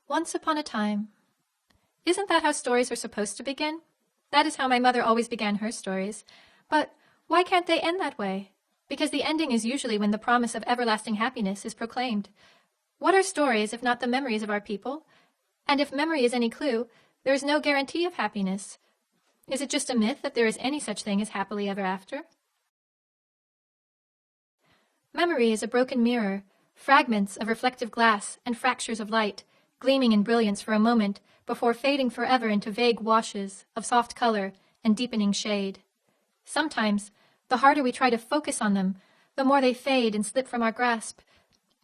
Once upon a time. Isn't that how stories are supposed to begin? That is how my mother always began her stories. But why can't they end that way? Because the ending is usually when the promise of everlasting happiness is proclaimed. What are stories if not the memories of our people? And if memory is any clue, there is no guarantee of happiness. Is it just a myth that there is any such thing as happily ever after? Memory is a broken mirror, fragments of reflective glass and fractures of light, gleaming in brilliance for a moment before fading forever into vague washes of soft color and deepening shade. Sometimes, the harder we try to focus on them, the more they fade and slip from our grasp.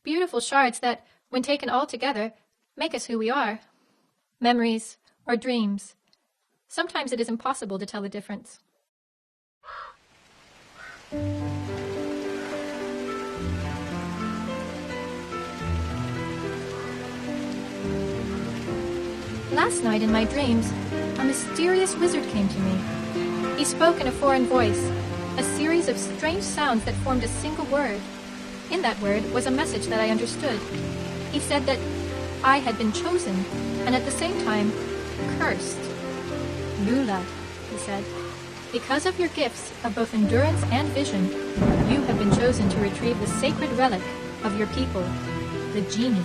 Beautiful shards that, when taken all together, make us who we are. Memories or dreams. Sometimes it is impossible to tell the difference. Last night in my dreams, a mysterious wizard came to me. He spoke in a foreign voice, a series of strange sounds that formed a single word. In that word was a message that I understood. He said that I had been chosen, and at the same time, cursed. Lula, he said, because of your gifts of both endurance and vision, you have been chosen to retrieve the sacred relic of your people, the Genie.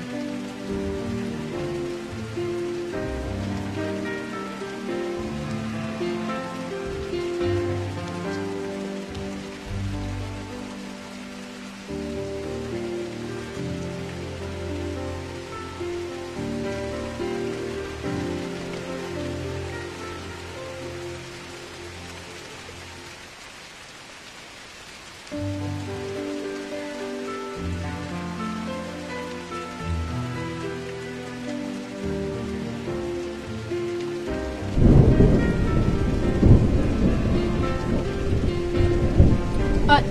But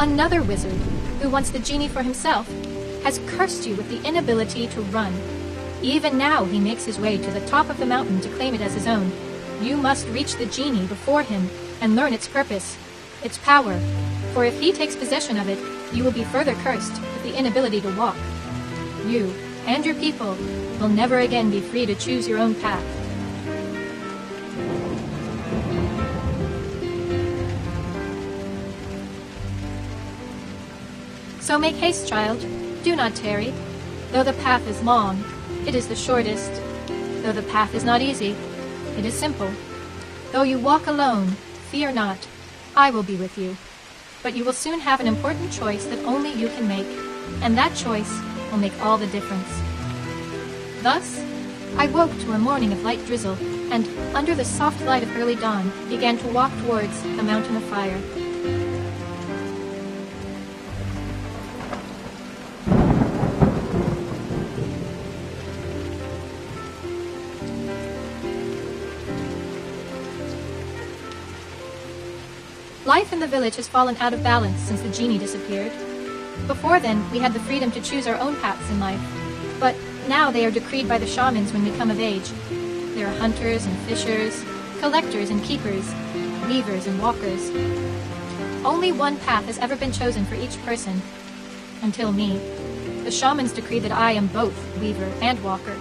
another wizard, who wants the Genie for himself, has cursed you with the inability to run. Even now he makes his way to the top of the mountain to claim it as his own. You must reach the Genie before him and learn its purpose, its power, for if he takes possession of it, you will be further cursed with the inability to walk. You and your people will never again be free to choose your own path. So make haste, child. Do not tarry. Though the path is long, it is the shortest. Though the path is not easy, it is simple. Though you walk alone, fear not. I will be with you. But you will soon have an important choice that only you can make, and that choice will make all the difference. Thus, I woke to a morning of light drizzle, and, under the soft light of early dawn, began to walk towards the mountain of fire. Life in the village has fallen out of balance since the Genie disappeared. Before then, we had the freedom to choose our own paths in life, but now they are decreed by the shamans when we come of age. There are hunters and fishers, collectors and keepers, weavers and walkers. Only one path has ever been chosen for each person. Until me. The shamans decree that I am both weaver and walker.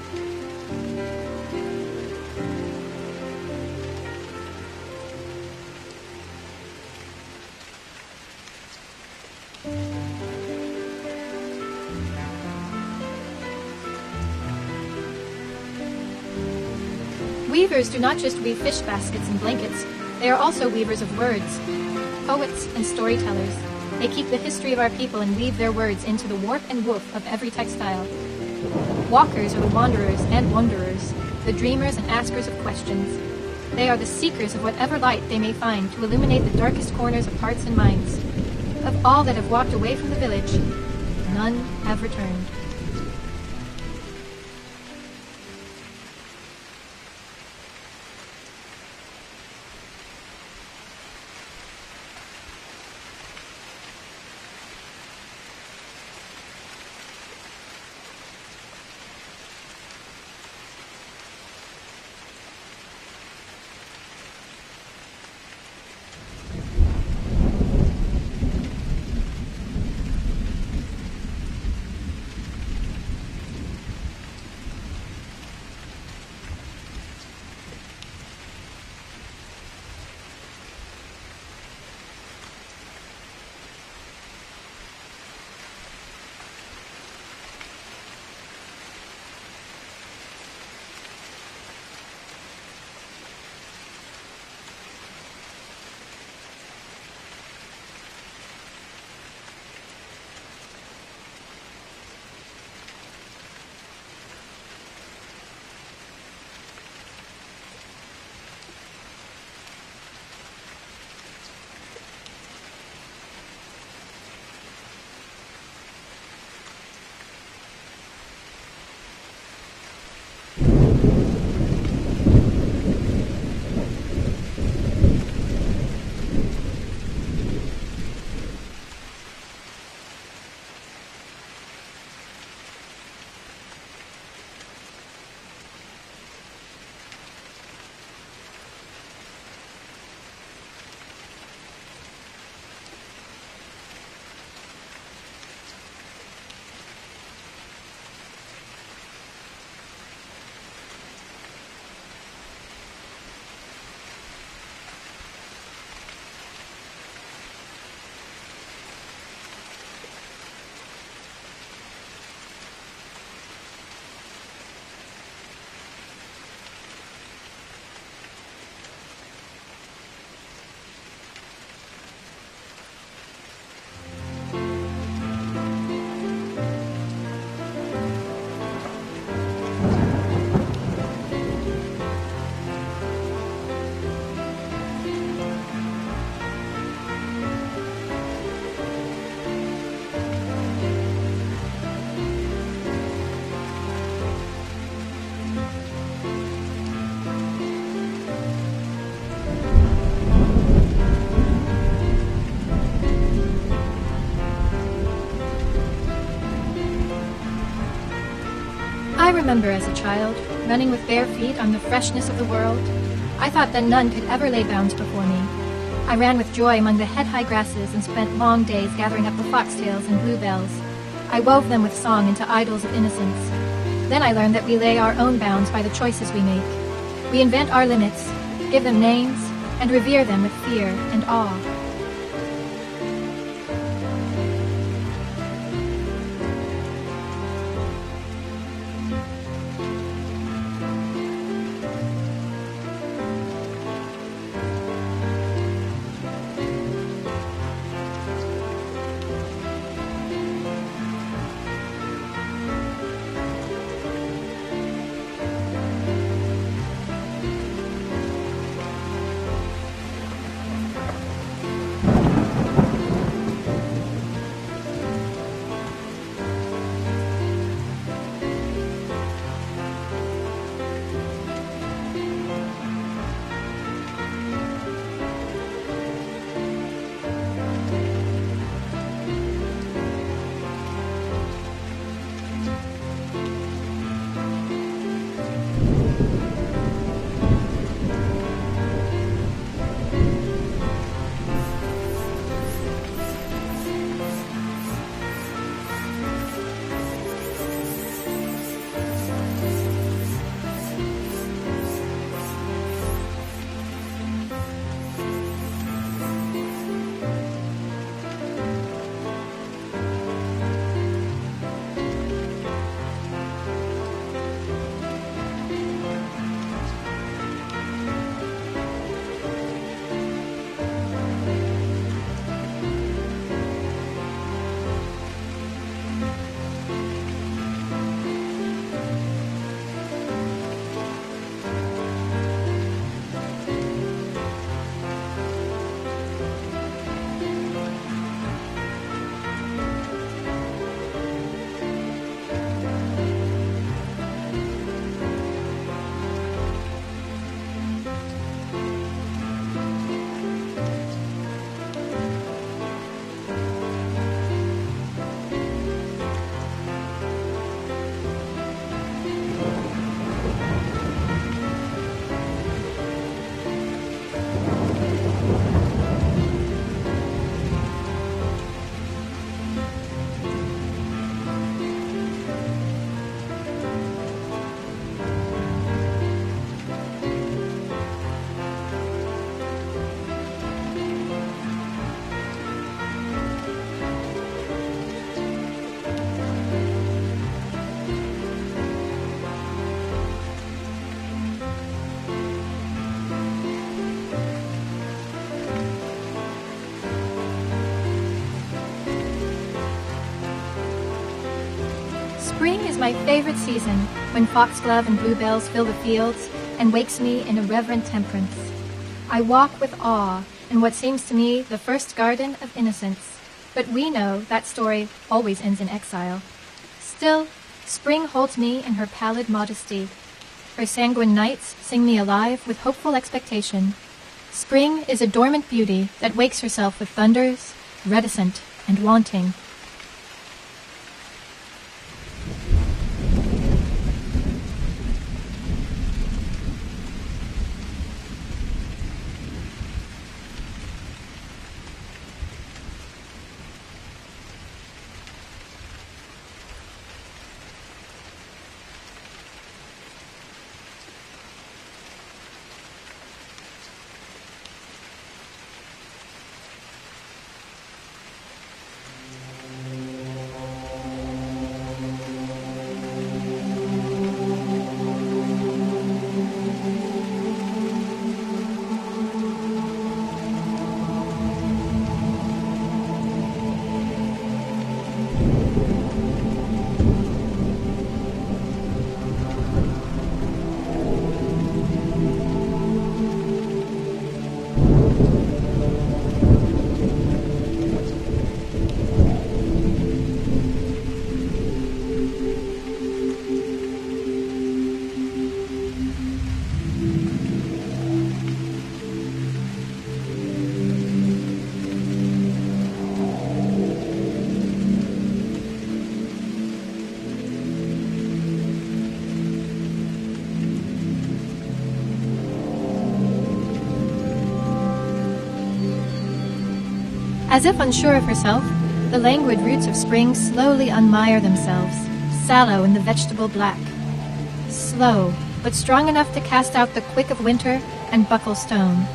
Weavers do not just weave fish baskets and blankets, they are also weavers of words, poets and storytellers. They keep the history of our people and weave their words into the warp and woof of every textile. Walkers are the wanderers and wanderers, the dreamers and askers of questions. They are the seekers of whatever light they may find to illuminate the darkest corners of hearts and minds. Of all that have walked away from the village, none have returned. I remember as a child, running with bare feet on the freshness of the world. I thought that none could ever lay bounds before me. I ran with joy among the head-high grasses and spent long days gathering up the foxtails and bluebells. I wove them with song into idols of innocence. Then I learned that we lay our own bounds by the choices we make. We invent our limits, give them names, and revere them with fear and awe. Spring is my favorite season, when foxglove and bluebells fill the fields and wakes me in a reverent temperance. I walk with awe in what seems to me the first garden of innocence, but we know that story always ends in exile. Still, spring holds me in her pallid modesty. Her sanguine nights sing me alive with hopeful expectation. Spring is a dormant beauty that wakes herself with thunders, reticent and wanting. As if unsure of herself, the languid roots of spring slowly unmire themselves, sallow in the vegetable black. Slow, but strong enough to cast out the quick of winter and buckle stone.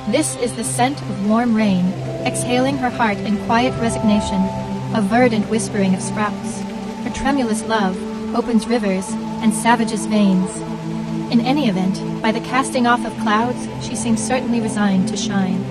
This is the scent of warm rain, exhaling her heart in quiet resignation, a verdant whispering of sprouts. Her tremulous love opens rivers and savages veins. In any event, by the casting off of clouds, she seems certainly resigned to shine.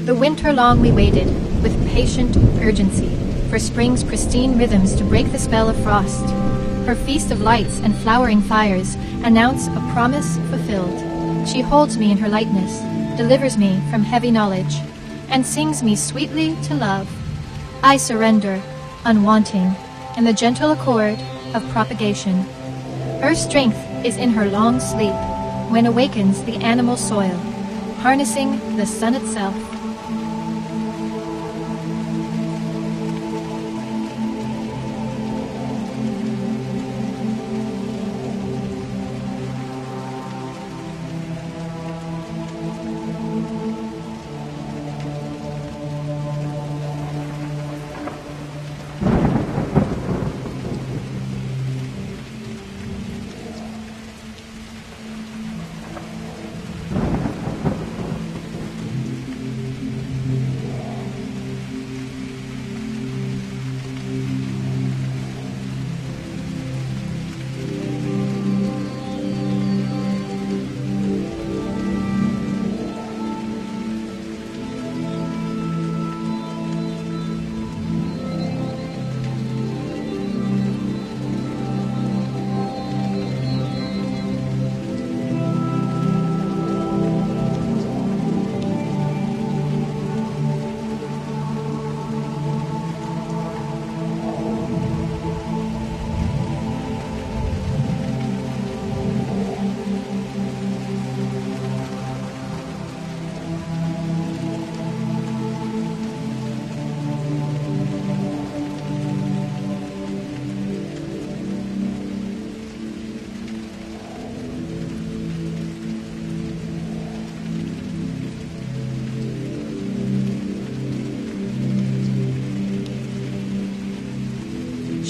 The winter long we waited, with patient urgency, for spring's pristine rhythms to break the spell of frost. Her feast of lights and flowering fires announce a promise fulfilled. She holds me in her lightness, delivers me from heavy knowledge, and sings me sweetly to love. I surrender, unwanting, in the gentle accord of propagation. Her strength is in her long sleep, when awakens the animal soil, harnessing the sun itself.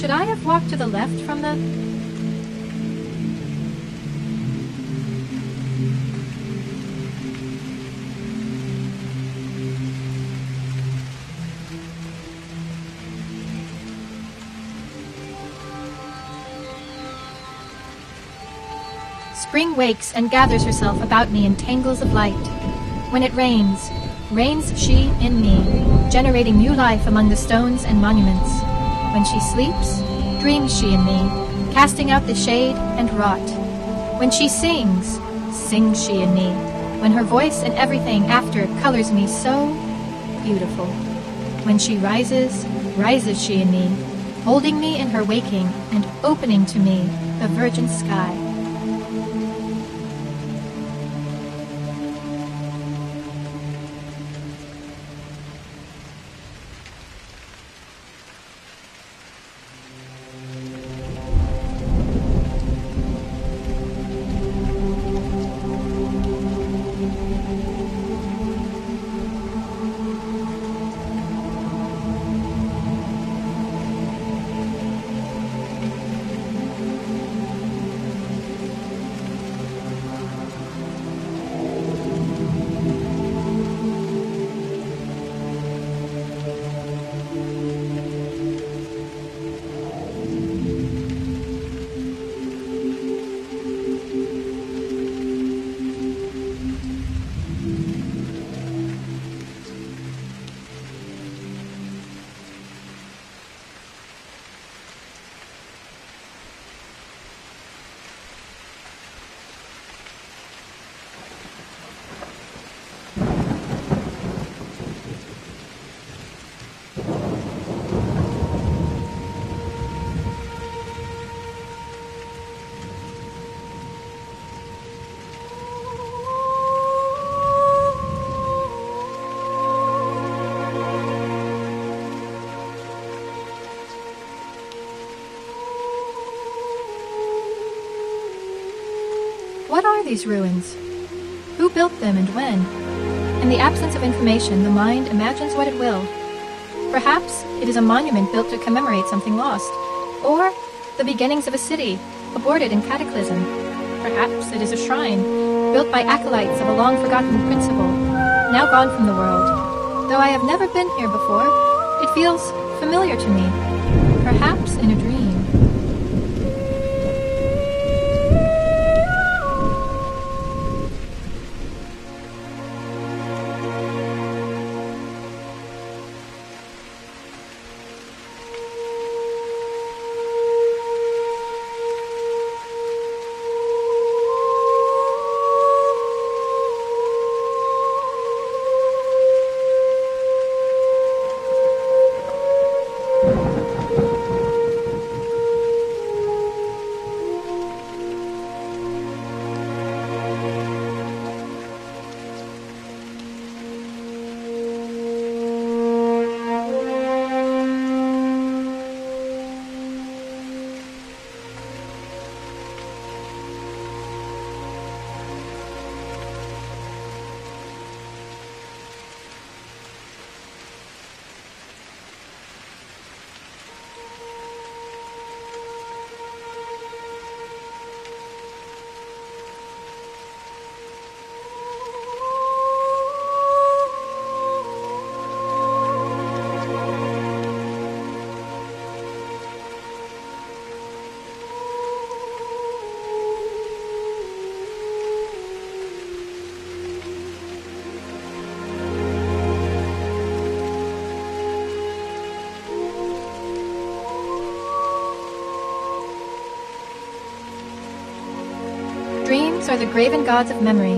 Should I have walked to the left from the... Spring wakes and gathers herself about me in tangles of light. When it rains, reigns she in me, generating new life among the stones and monuments. When she sleeps, dreams she in me, casting out the shade and rot. When she sings, sings she in me, when her voice and everything after colors me so beautiful. When she rises, rises she in me, holding me in her waking and opening to me the virgin sky. What are these ruins? Who built them and when? In the absence of information, the mind imagines what it will. Perhaps it is a monument built to commemorate something lost, or the beginnings of a city, aborted in cataclysm. Perhaps it is a shrine, built by acolytes of a long-forgotten principle, now gone from the world. Though I have never been here before, it feels familiar to me, perhaps in a dream. Dreams are the graven gods of memory,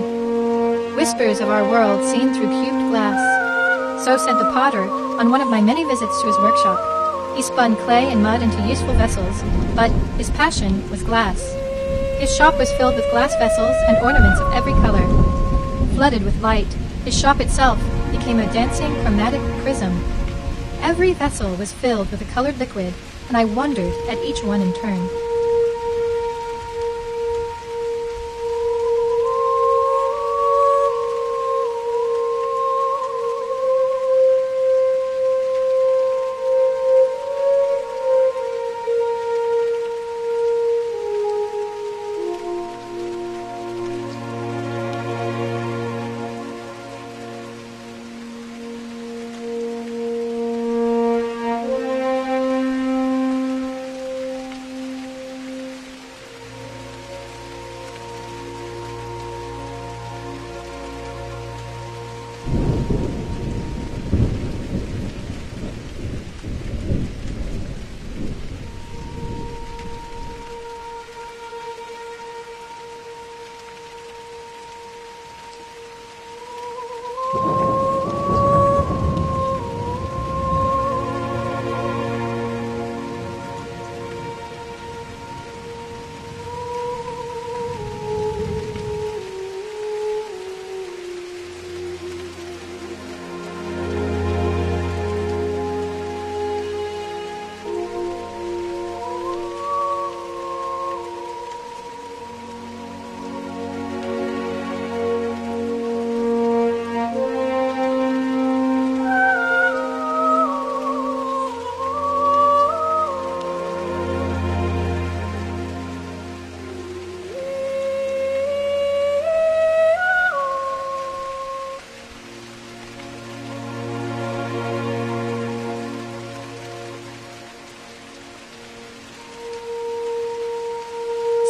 whispers of our world seen through cubed glass. So said the potter on one of my many visits to his workshop. He spun clay and mud into useful vessels, but his passion was glass. His shop was filled with glass vessels and ornaments of every color. Flooded with light, his shop itself became a dancing chromatic prism. Every vessel was filled with a colored liquid, and I wondered at each one in turn.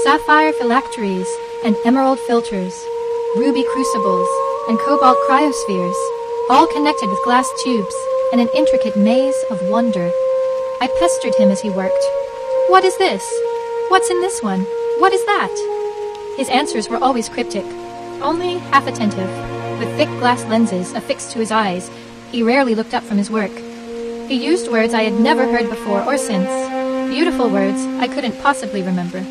sapphire phylacteries and emerald filters, ruby crucibles and cobalt cryospheres, all connected with glass tubes and an intricate maze of wonder. I pestered him as he worked. What is this? What's in this one? What is that? His answers were always cryptic, only half attentive. With thick glass lenses affixed to his eyes, he rarely looked up from his work. He used words I had never heard before or since, beautiful words I couldn't possibly remember.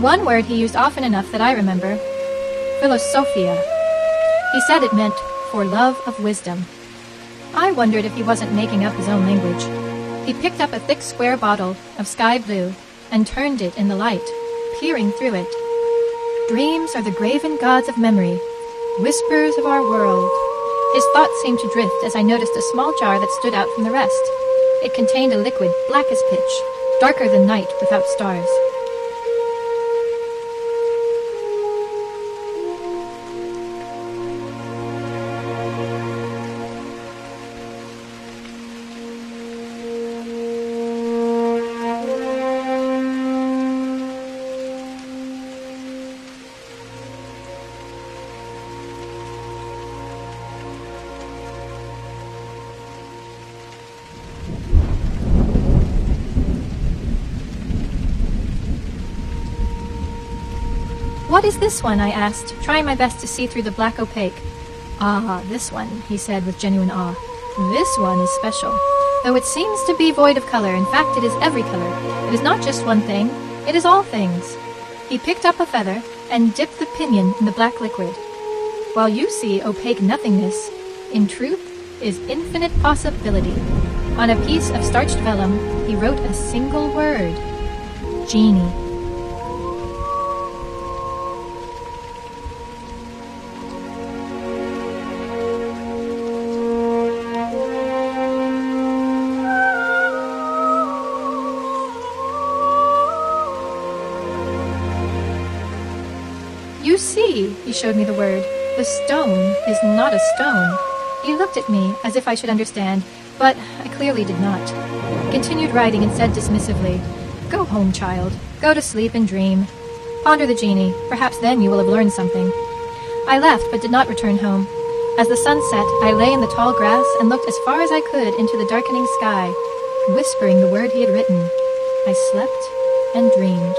One word he used often enough that I remember, philosophia. He said it meant for love of wisdom. I wondered if he wasn't making up his own language. He picked up a thick square bottle of sky blue and turned it in the light, peering through it. Dreams are the graven gods of memory, whispers of our world. His thoughts seemed to drift as I noticed a small jar that stood out from the rest. It contained a liquid black as pitch, darker than night without stars. What is this one? I asked, trying my best to see through the black opaque. Ah, this one, he said with genuine awe. This one is special. Though it seems to be void of color, in fact it is every color. It is not just one thing, it is all things. He picked up a feather and dipped the pinion in the black liquid. While you see opaque nothingness, in truth is infinite possibility. On a piece of starched vellum, he wrote a single word. Genie. You see, he showed me the word. The stone is not a stone. He looked at me as if I should understand, but I clearly did not. He continued writing and said dismissively, Go home, child. Go to sleep and dream. Ponder the genie. Perhaps then you will have learned something. I left, but did not return home. As the sun set, I lay in the tall grass and looked as far as I could into the darkening sky, whispering the word he had written. I slept and dreamed.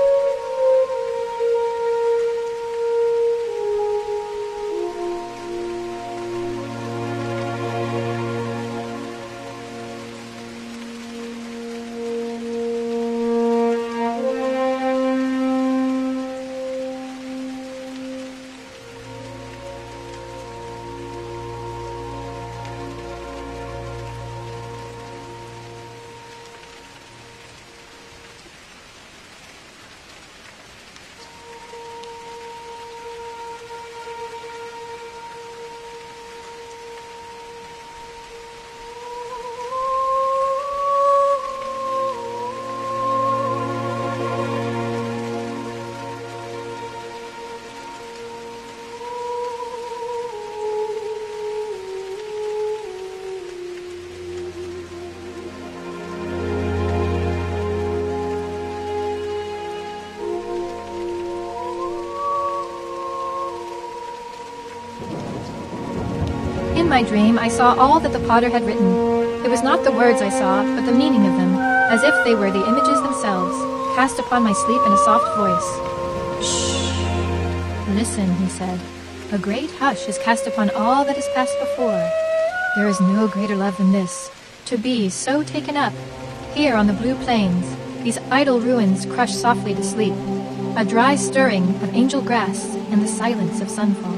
In my dream, I saw all that the potter had written. It was not the words I saw, but the meaning of them, as if they were the images themselves, cast upon my sleep in a soft voice. Shh. Listen, he said. A great hush is cast upon all that has passed before. There is no greater love than this, to be so taken up. Here on the blue plains, these idle ruins crush softly to sleep. A dry stirring of angel grass and the silence of sunfall.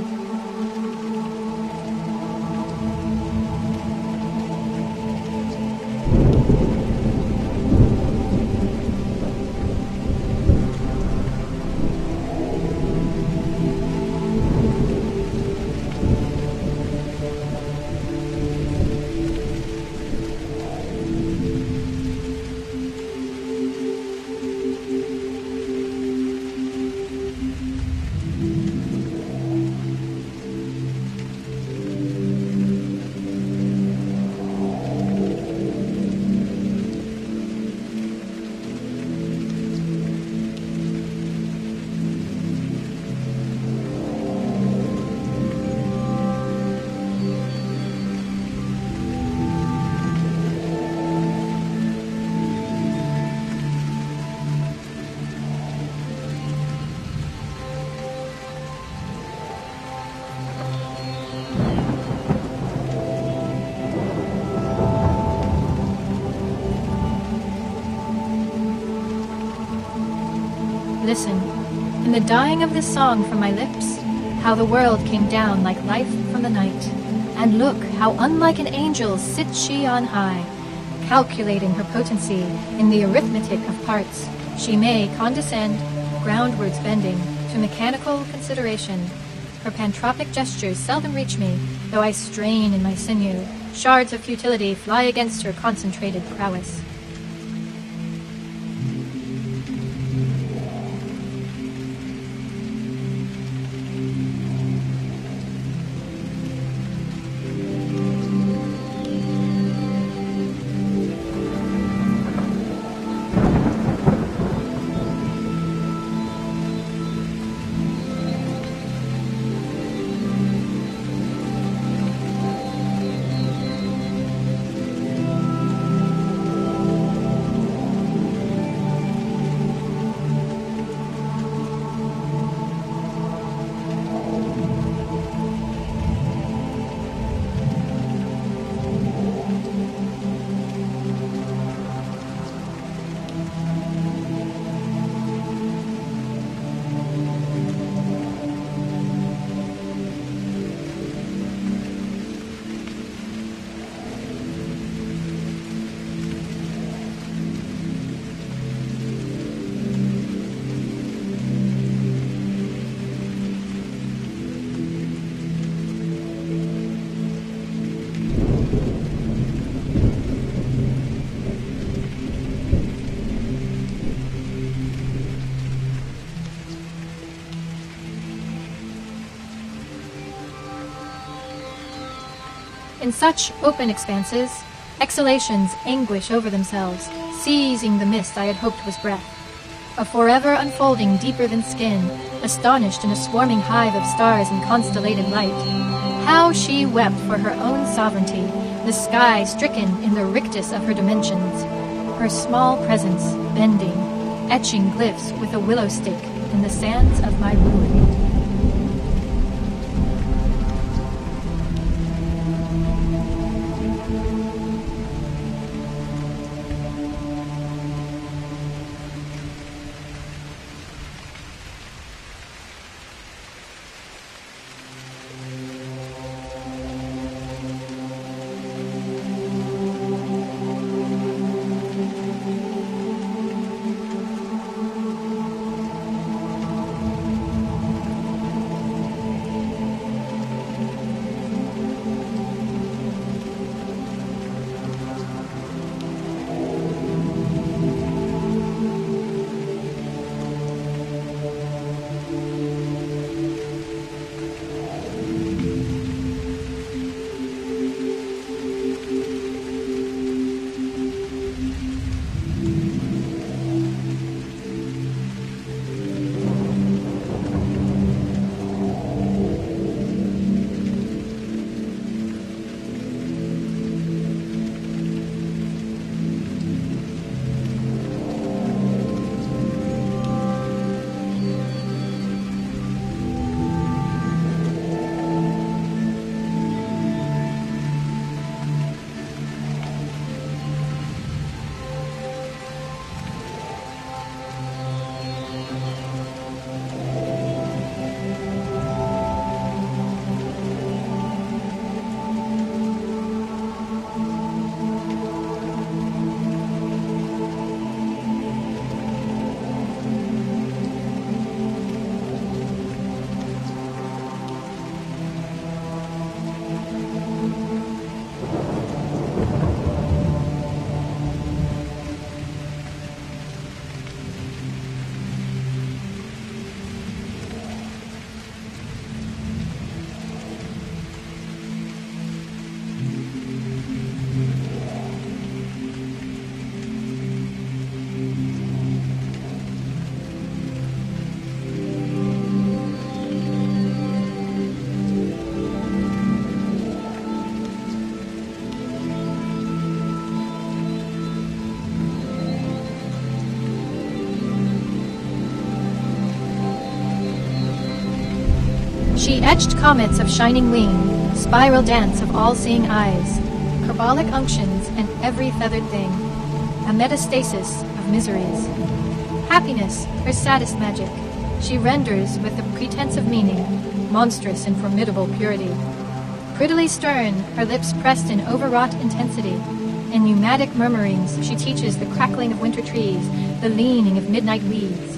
Listen, in the dying of this song from my lips, how the world came down like life from the night. And look, how unlike an angel sits she on high, calculating her potency in the arithmetic of parts. She may condescend, groundwards bending, to mechanical consideration. Her pantropic gestures seldom reach me, though I strain in my sinew. Shards of futility fly against her concentrated prowess. In such open expanses, exhalations anguish over themselves, seizing the mist I had hoped was breath. A forever unfolding deeper than skin, astonished in a swarming hive of stars and constellated light. How she wept for her own sovereignty, the sky stricken in the rictus of her dimensions. Her small presence bending, etching glyphs with a willow stick in the sands of my ruin. She etched comets of shining wing, spiral dance of all-seeing eyes, carbolic unctions and every feathered thing, a metastasis of miseries. Happiness, her saddest magic, she renders with a pretense of meaning, monstrous in formidable purity. Prettily stern, her lips pressed in overwrought intensity. In pneumatic murmurings, she teaches the crackling of winter trees, the leaning of midnight weeds.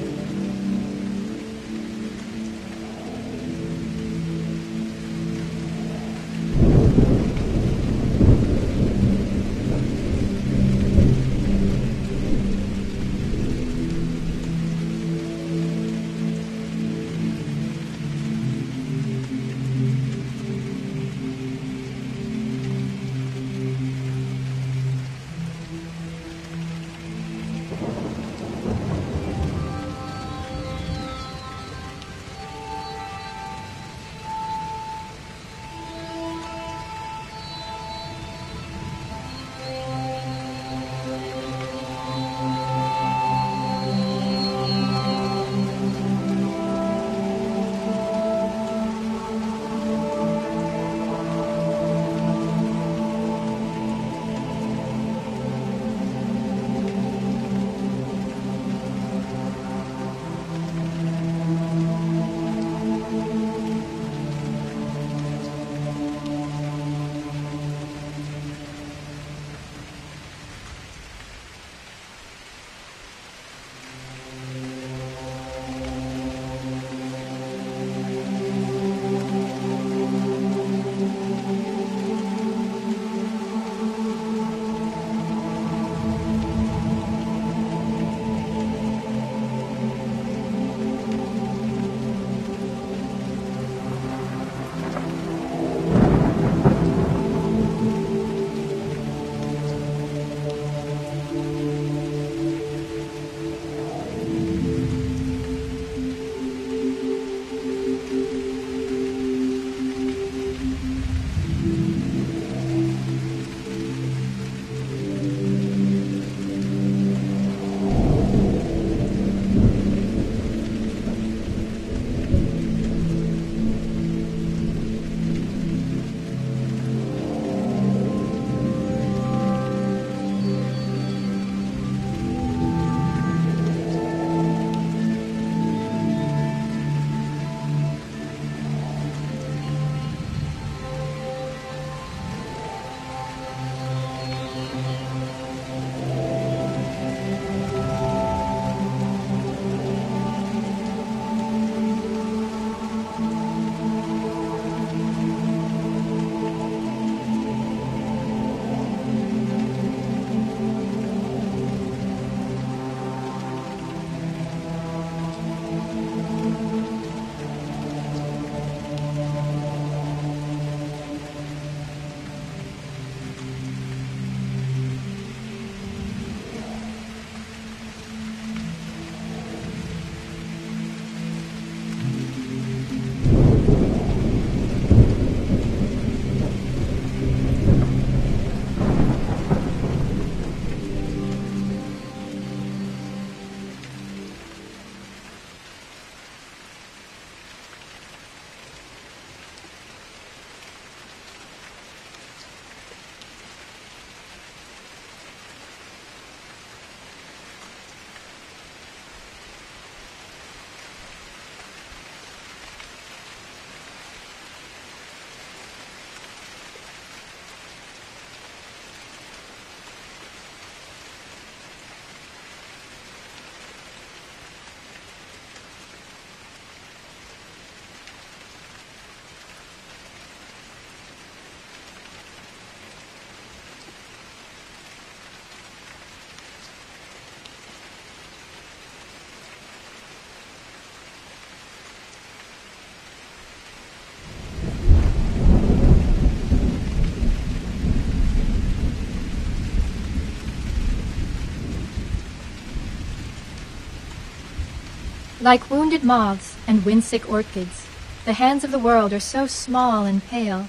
Like wounded moths and wind-sick orchids, the hands of the world are so small and pale.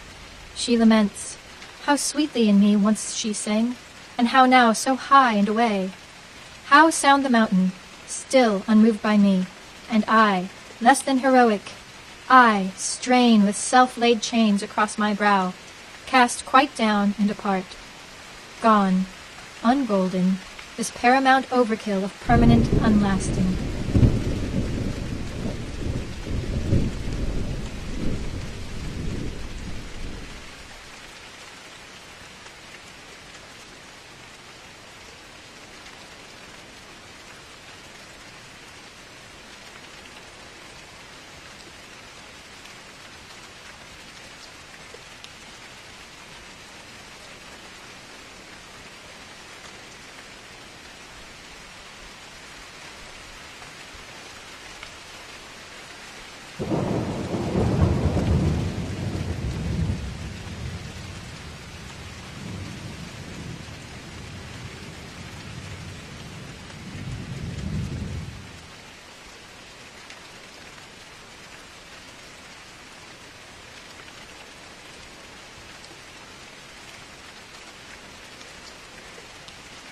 She laments, how sweetly in me once she sang, and how now so high and away. How sound the mountain, still unmoved by me, and I, less than heroic, I strain with self-laid chains across my brow, cast quite down and apart. Gone, ungolden, this paramount overkill of permanent unlasting.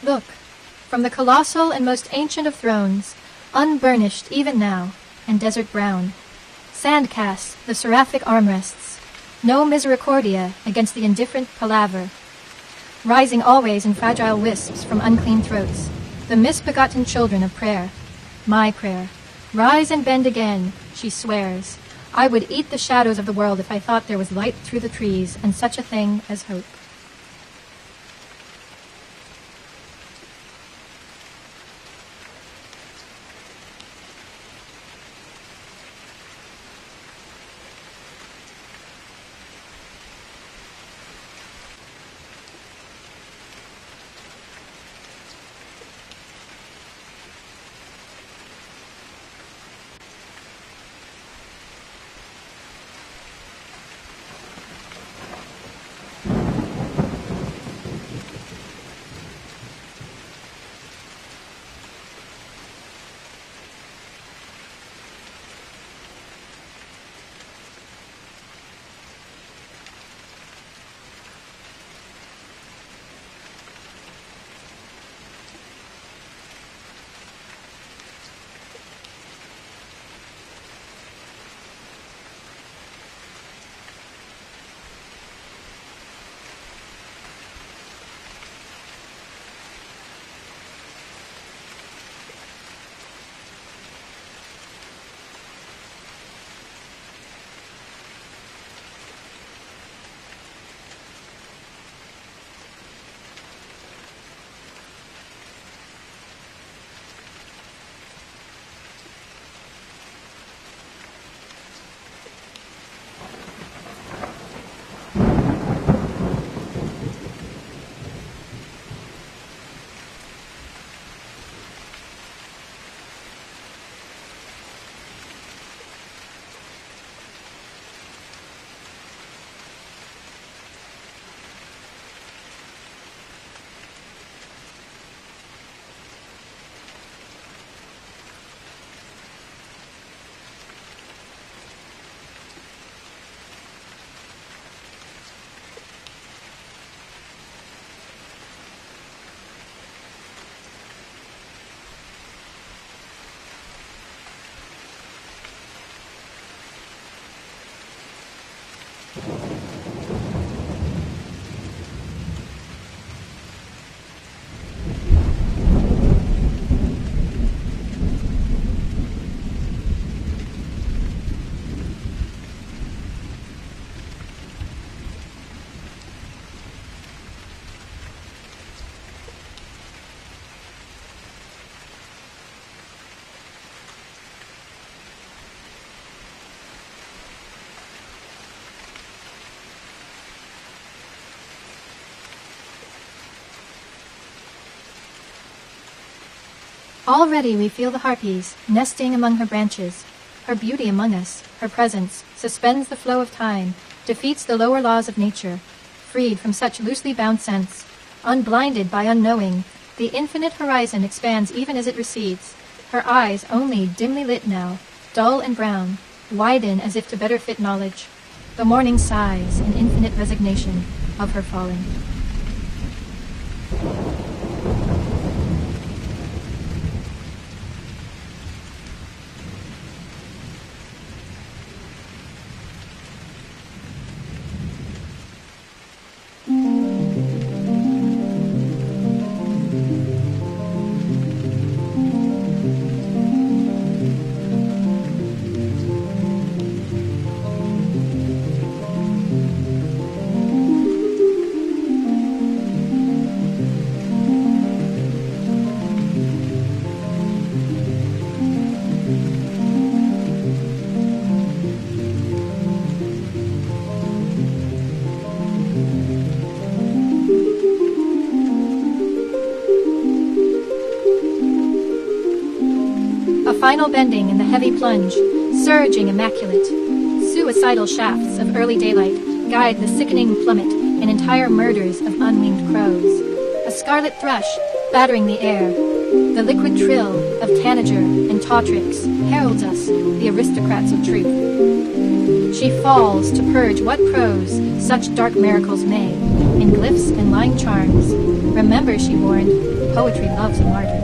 Look, from the colossal and most ancient of thrones, unburnished even now, and desert brown, sand casts the seraphic armrests, no misericordia against the indifferent palaver, rising always in fragile wisps from unclean throats, the misbegotten children of prayer, my prayer. Rise and bend again, she swears. I would eat the shadows of the world if I thought there was light through the trees and such a thing as hope. Already we feel the harpies nesting among her branches. Her beauty among us, her presence, suspends the flow of time, defeats the lower laws of nature. Freed from such loosely bound sense, unblinded by unknowing, the infinite horizon expands even as it recedes. Her eyes, only dimly lit now, dull and brown, widen as if to better fit knowledge. The morning sighs in infinite resignation of her falling. A final bending in the heavy plunge, surging immaculate. Suicidal shafts of early daylight guide the sickening plummet in entire murders of unwinged crows. A scarlet thrush battering the air. The liquid trill of tanager and tawtrix heralds us, the aristocrats of truth. She falls to purge what prose such dark miracles may, in glyphs and lying charms. Remember, she warned, poetry loves a martyr.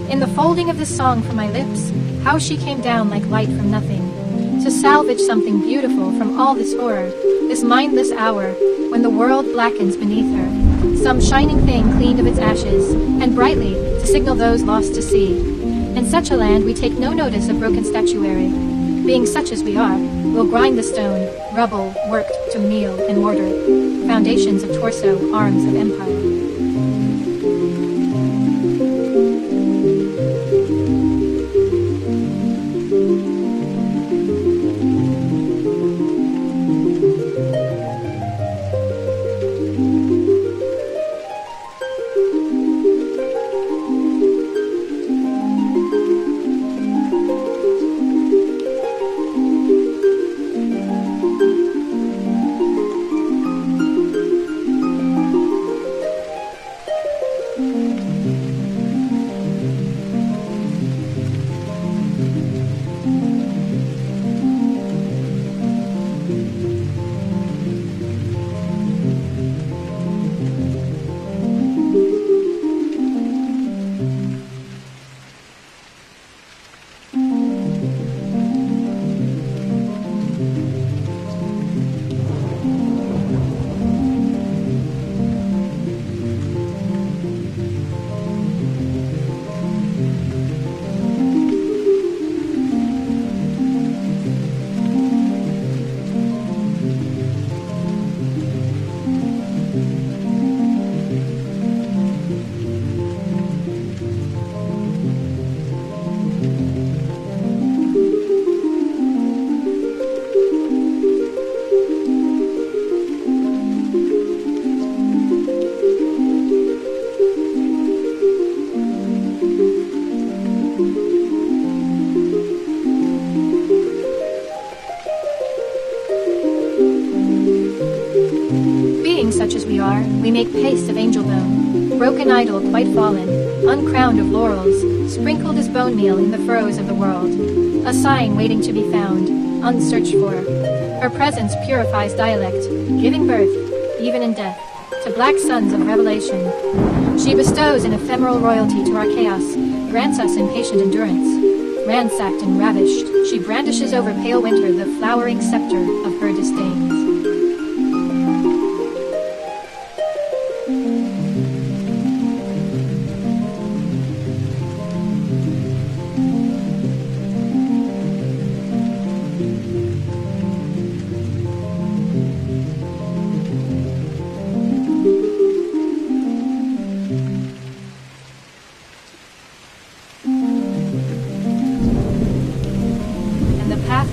In the folding of this song from my lips, how she came down like light from nothing, to salvage something beautiful from all this horror, this mindless hour, when the world blackens beneath her, some shining thing cleaned of its ashes, and brightly to signal those lost to sea. In such a land we take no notice of broken statuary. Being such as we are, we'll grind the stone, rubble worked to meal and mortar, foundations of torso, arms of empire. Such as we are, we make paste of angel bone, broken idol quite fallen, uncrowned of laurels, sprinkled as bone meal in the furrows of the world, a sign waiting to be found, unsearched for. Her presence purifies dialect, giving birth, even in death, to black sons of revelation. She bestows an ephemeral royalty to our chaos, grants us impatient endurance. Ransacked and ravished, she brandishes over pale winter the flowering scepter of her disdains.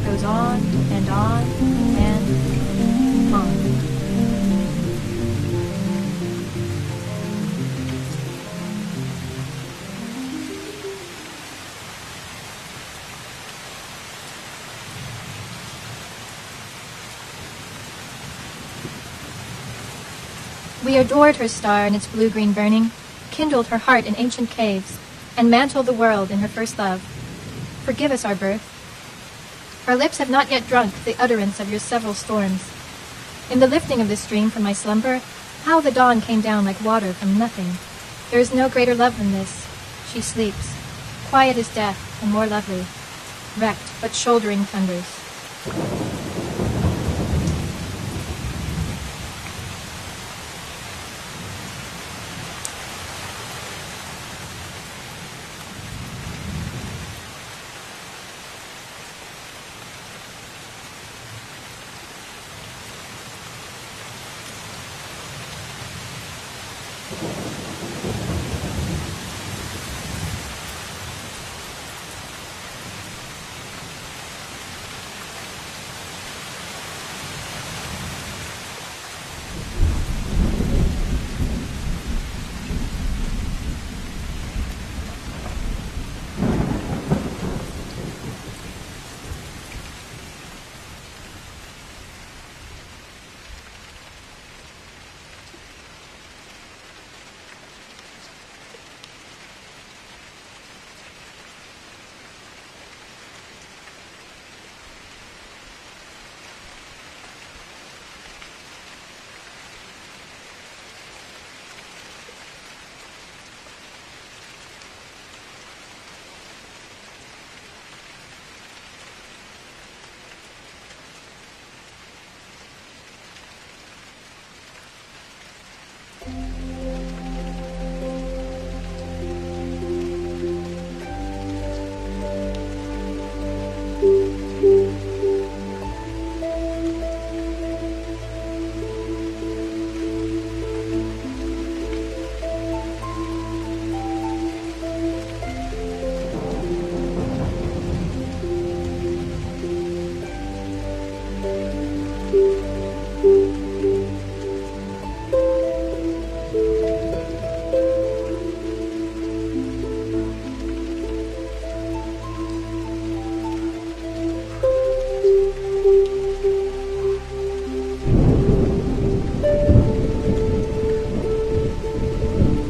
Goes on and on and on. We adored her star and its blue-green burning, kindled her heart in ancient caves, and mantled the world in her first love. Forgive us our birth. Our lips have not yet drunk the utterance of your several storms. In the lifting of this dream from my slumber, how the dawn came down like water from nothing. There is no greater love than this. She sleeps, quiet as death and more lovely, wrecked but shouldering thunders.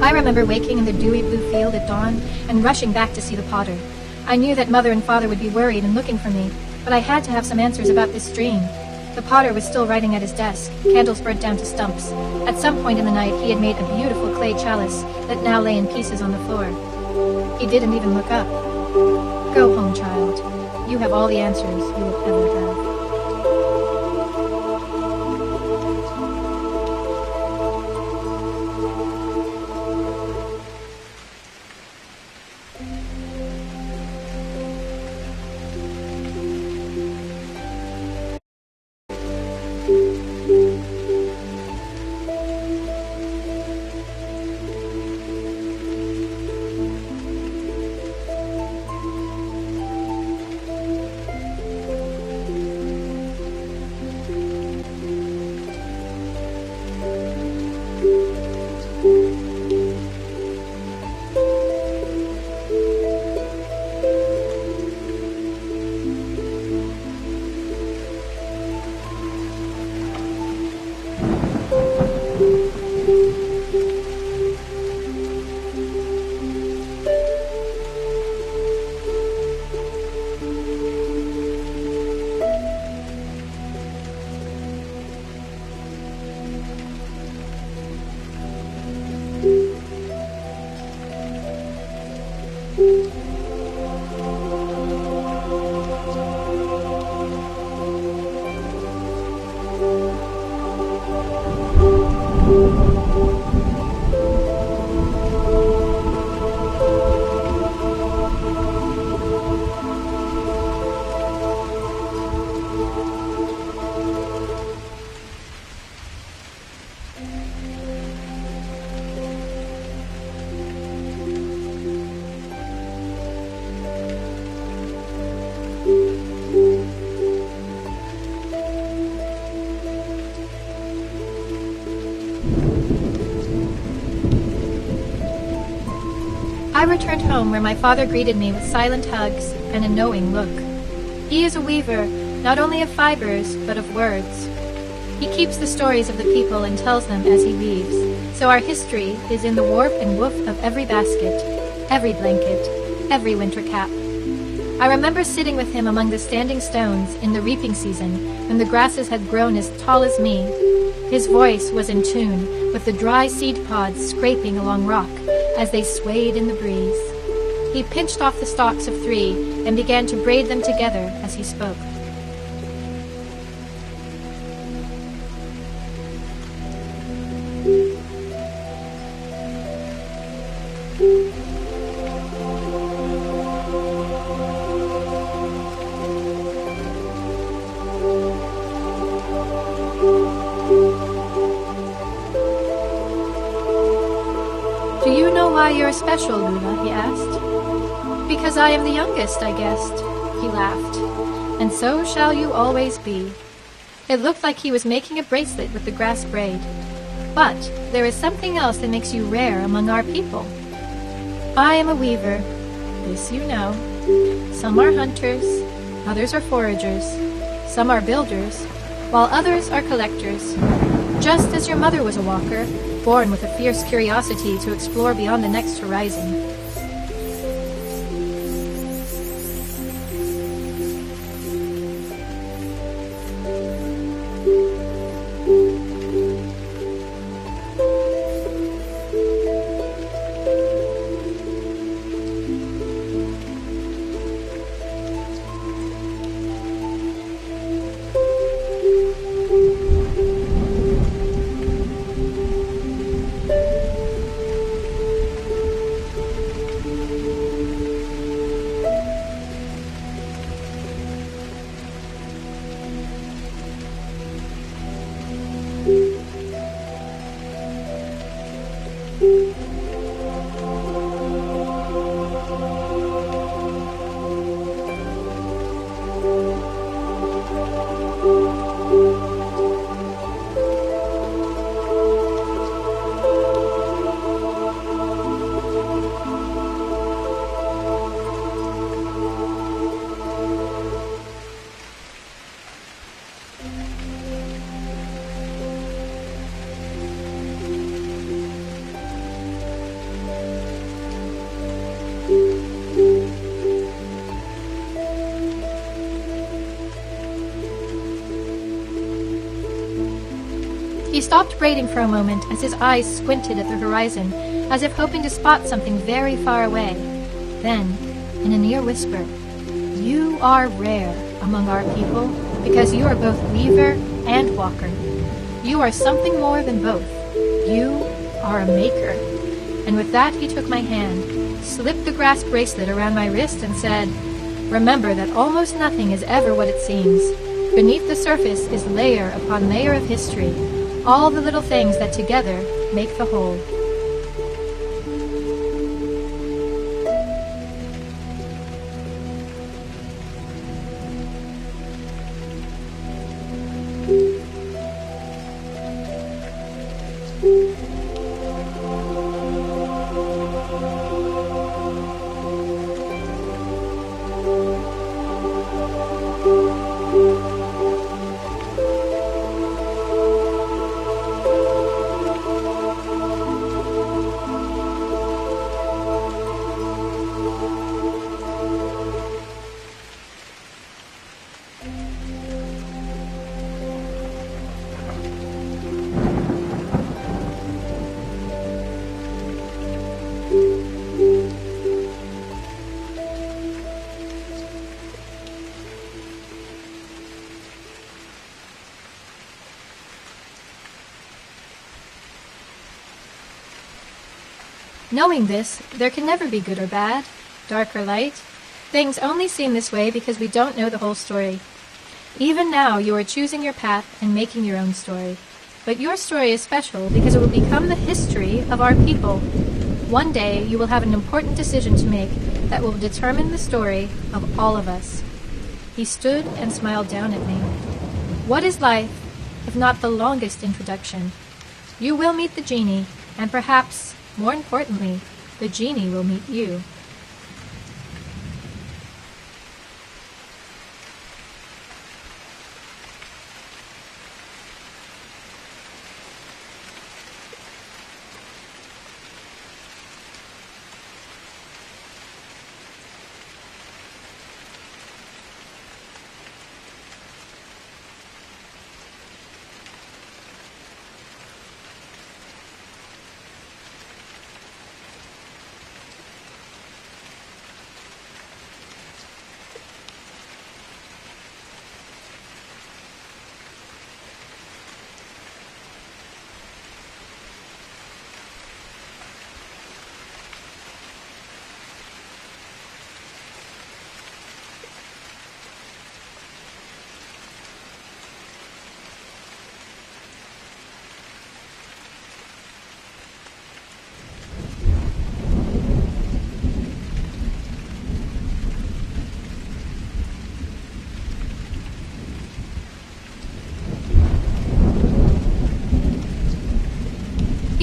I remember waking in the dewy blue field at dawn and rushing back to see the potter. I knew that Mother and Father would be worried and looking for me, but I had to have some answers about this dream. The potter was still writing at his desk, candles burnt down to stumps. At some point in the night, he had made a beautiful clay chalice that now lay in pieces on the floor. He didn't even look up. Go home, child. You have all the answers you will ever have. I returned home where my father greeted me with silent hugs and a knowing look. He is a weaver, not only of fibers, but of words. He keeps the stories of the people and tells them as he leaves. So our history is in the warp and woof of every basket, every blanket, every winter cap. I remember sitting with him among the standing stones in the reaping season when the grasses had grown as tall as me. His voice was in tune with the dry seed pods scraping along rock as they swayed in the breeze. He pinched off the stalks of 3 and began to braid them together as he spoke. Do you know why you're special, Lula? He asked. Because I am the youngest, I guessed. He laughed. And so shall you always be. It looked like he was making a bracelet with the grass braid. But there is something else that makes you rare among our people. I am a weaver. This you know. Some are hunters, others are foragers, some are builders, while others are collectors. Just as your mother was a walker, born with a fierce curiosity to explore beyond the next horizon. He stopped braiding for a moment as his eyes squinted at the horizon, as if hoping to spot something very far away. Then, in a near whisper, "You are rare among our people because you are both weaver and walker. You are something more than both. You are a maker." And with that he took my hand, slipped the grass bracelet around my wrist and said, "Remember that almost nothing is ever what it seems. Beneath the surface is layer upon layer of history, all the little things that together make the whole." Knowing this, there can never be good or bad, dark or light. Things only seem this way because we don't know the whole story. Even now, you are choosing your path and making your own story. But your story is special because it will become the history of our people. One day, you will have an important decision to make that will determine the story of all of us. He stood and smiled down at me. What is life, if not the longest introduction? You will meet the Genie, and perhaps, more importantly, the Genie will meet you.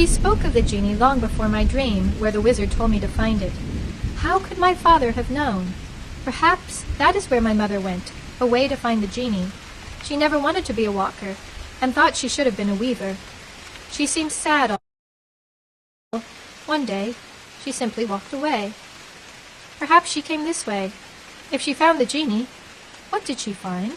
He spoke of the genie long before my dream, where the wizard told me to find it. How could my father have known? Perhaps that is where my mother went, away to find the genie. She never wanted to be a walker, and thought she should have been a weaver. She seemed sad all. One day, she simply walked away. Perhaps she came this way. If she found the genie, what did she find?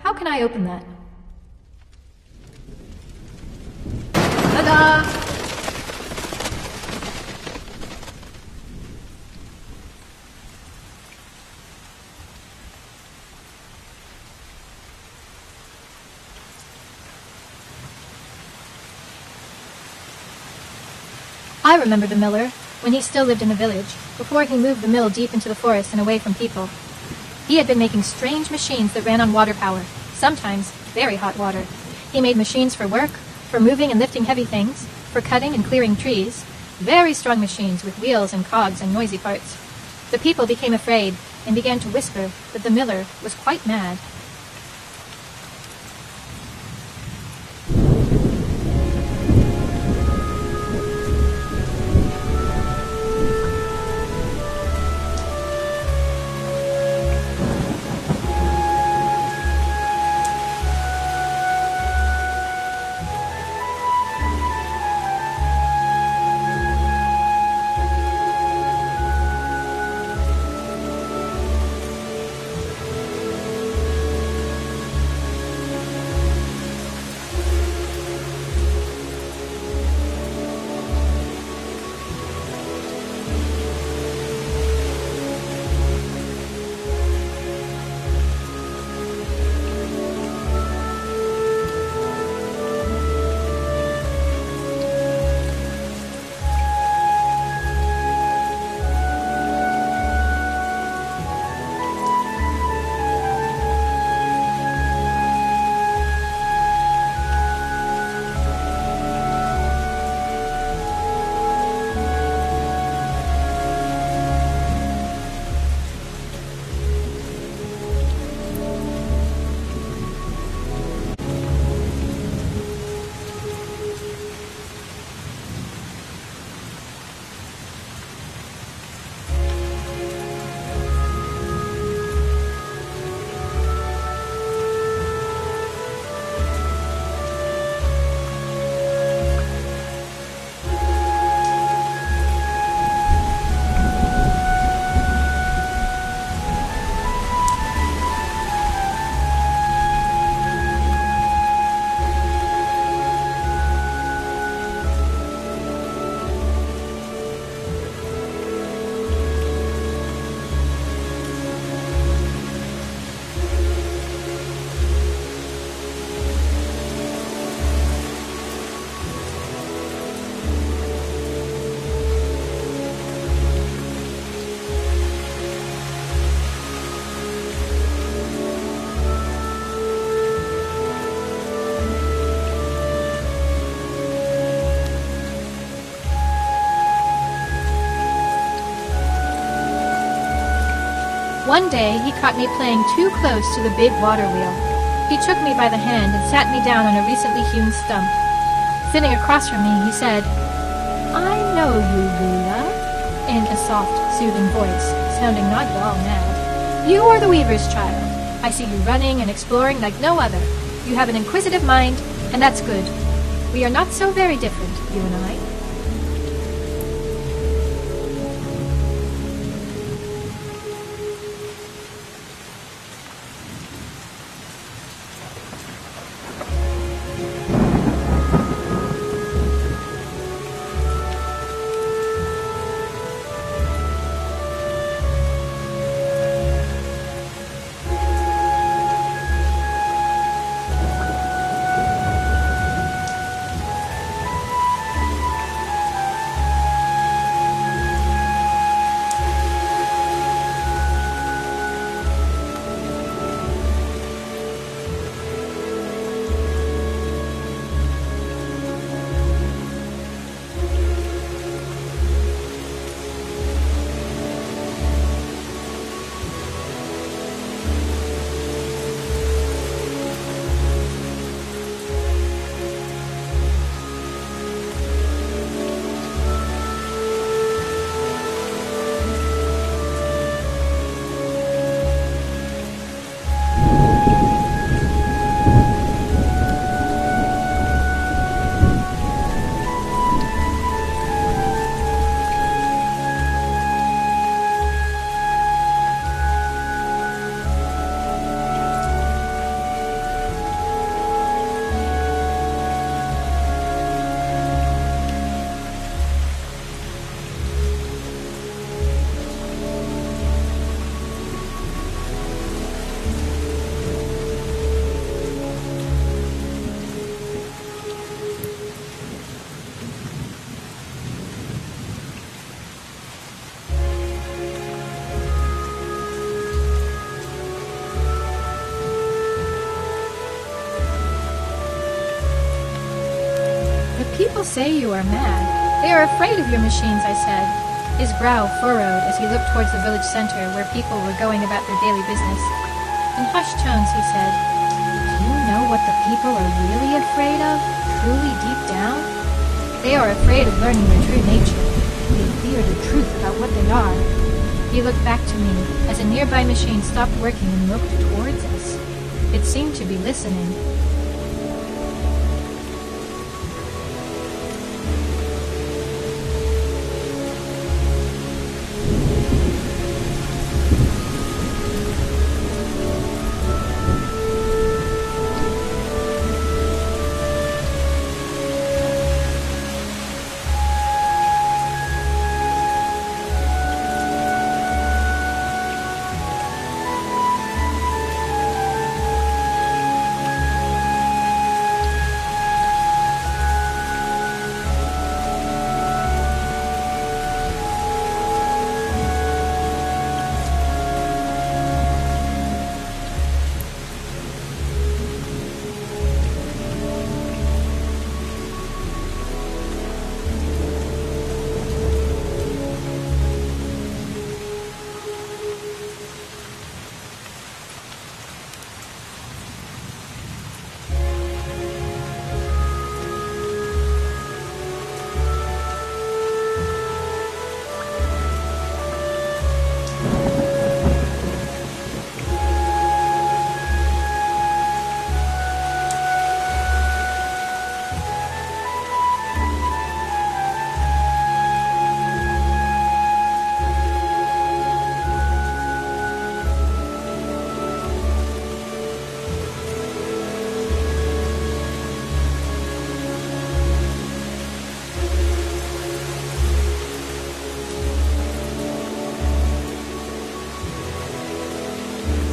How can I open that? Ta-da! I remember the miller when he still lived in the village, before he moved the mill deep into the forest and away from people. He had been making strange machines that ran on water power, sometimes very hot water. He made machines for work, for moving and lifting heavy things, for cutting and clearing trees, very strong machines with wheels and cogs and noisy parts. The people became afraid and began to whisper that the miller was quite mad. One day, he caught me playing too close to the big water wheel. He took me by the hand and sat me down on a recently hewn stump. Sitting across from me, he said, "I know you, Lula," in a soft, soothing voice, sounding not at all mad. "You are the Weaver's child. I see you running and exploring like no other. You have an inquisitive mind, and that's good. We are not so very different, you and I." "People say you are mad. They are afraid of your machines," I said. His brow furrowed as he looked towards the village center where people were going about their daily business. In hushed tones he said, "Do you know what the people are really afraid of, truly deep down? They are afraid of learning their true nature. They fear the truth about what they are." He looked back to me as a nearby machine stopped working and looked towards us. It seemed to be listening.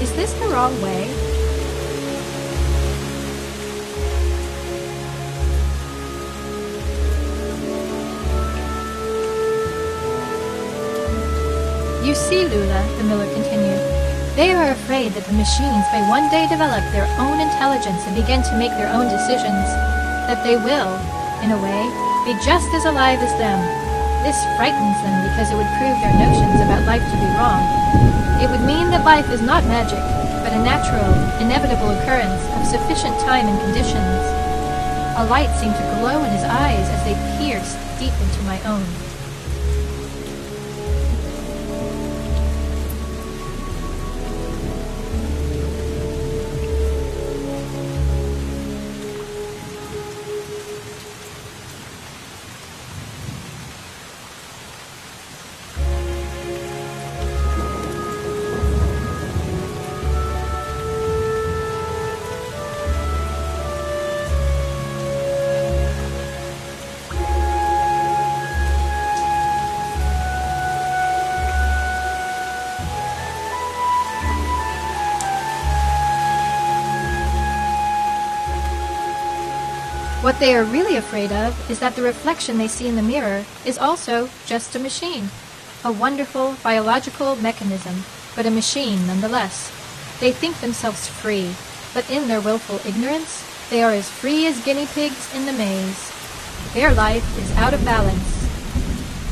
Is this the wrong way? You see, Lula, the miller continued, they are afraid that the machines may one day develop their own intelligence and begin to make their own decisions, that they will, in a way, be just as alive as them. This frightens them because it would prove their notions about life to be wrong. It would mean that life is not magic, but a natural, inevitable occurrence of sufficient time and conditions. A light seemed to glow in his eyes as they pierced deep into my own. What they are really afraid of is that the reflection they see in the mirror is also just a machine, a wonderful biological mechanism, but a machine nonetheless. They think themselves free, but in their willful ignorance, they are as free as guinea pigs in the maze. Their life is out of balance.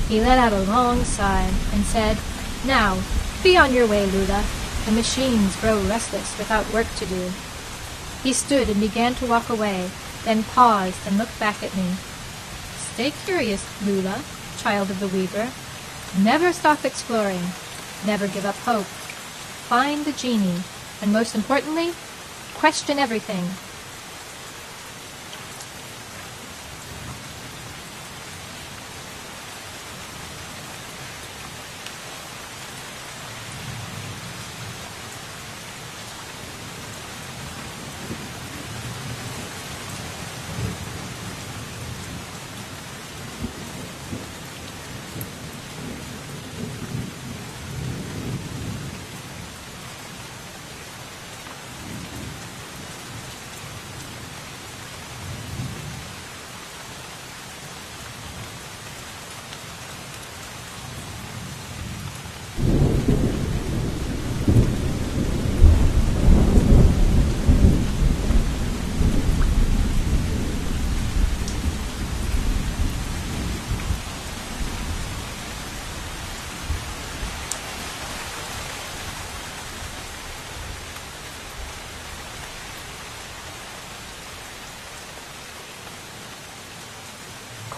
He let out a long sigh and said, "Now, be on your way, Lula. The machines grow restless without work to do." He stood and began to walk away, then paused and looked back at me. "Stay curious, Lula, child of the Weaver. Never stop exploring. Never give up hope. Find the Genie, and most importantly, question everything."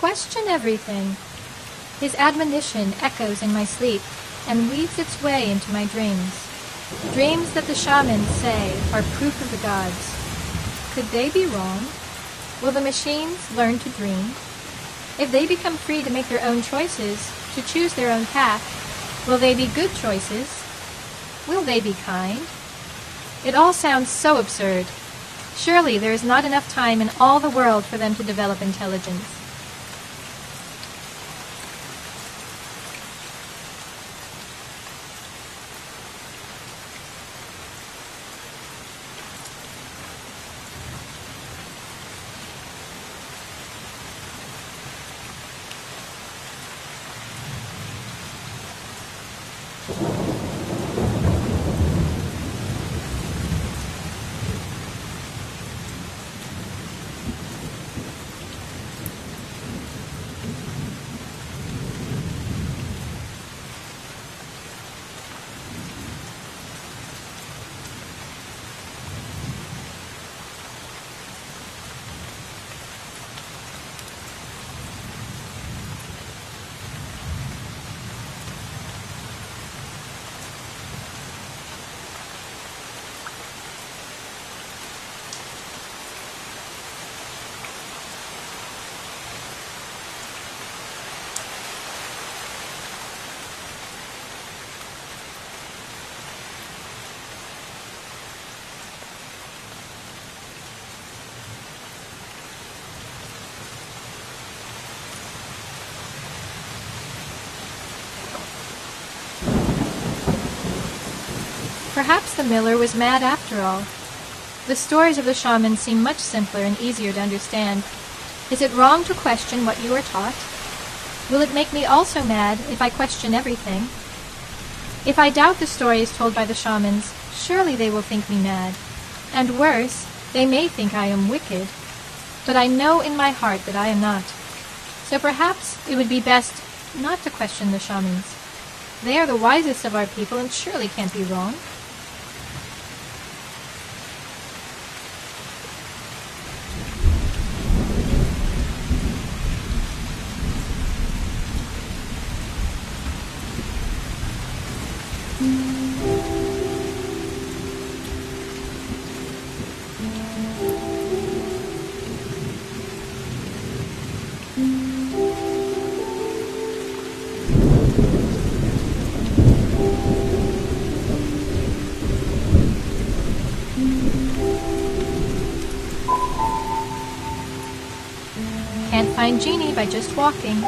Question everything. His admonition echoes in my sleep and weaves its way into my dreams. Dreams that the shamans say are proof of the gods. Could they be wrong? Will the machines learn to dream? If they become free to make their own choices, to choose their own path, will they be good choices? Will they be kind? It all sounds so absurd. Surely there is not enough time in all the world for them to develop intelligence. Perhaps the miller was mad after all. The stories of the shamans seem much simpler and easier to understand. Is it wrong to question what you are taught? Will it make me also mad if I question everything? If I doubt the stories told by the shamans, surely they will think me mad. And worse, they may think I am wicked. But I know in my heart that I am not. So perhaps it would be best not to question the shamans. They are the wisest of our people and surely can't be wrong. Can't find Genie by just walking.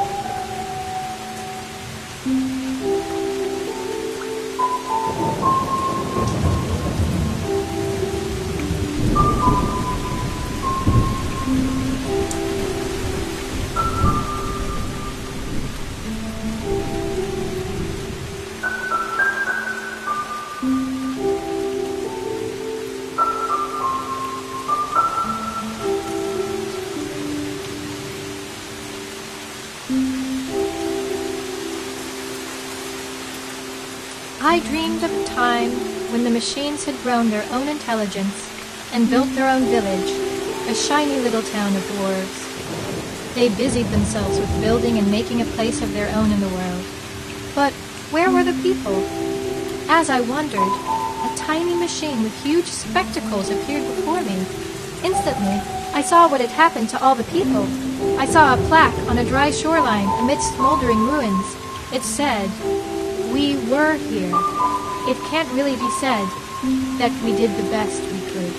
I dreamed of a time when the machines had grown their own intelligence and built their own village, a shiny little town of dwarves. They busied themselves with building and making a place of their own in the world. But where were the people? As I wondered, a tiny machine with huge spectacles appeared before me. Instantly, I saw what had happened to all the people. I saw a plaque on a dry shoreline amidst smoldering ruins. It said, "We were here." It can't really be said that we did the best we could.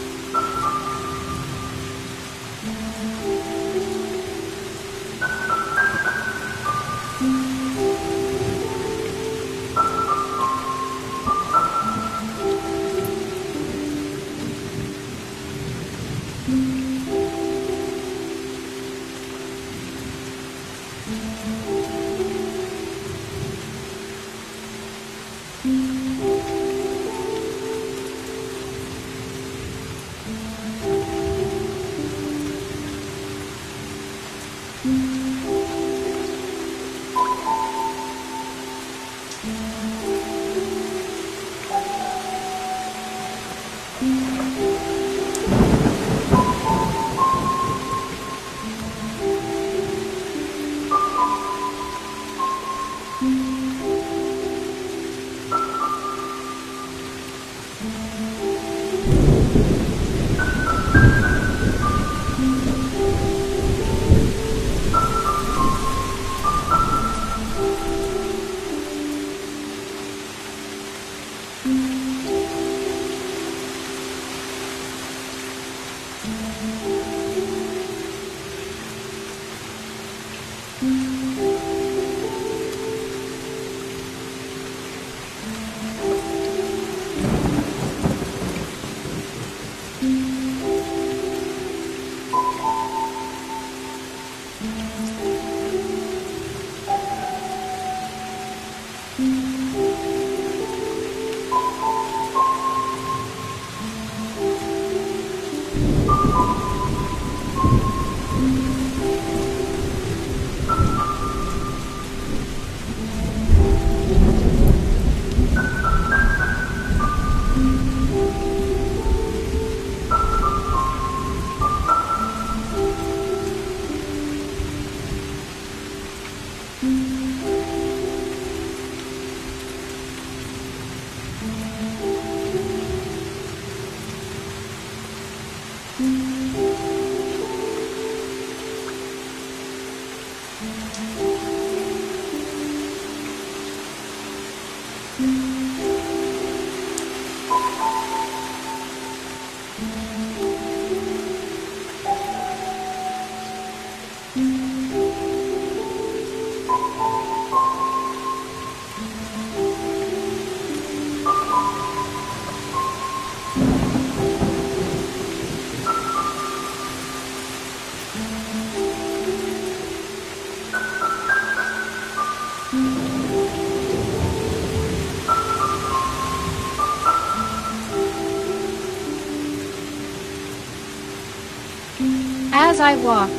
As I walk,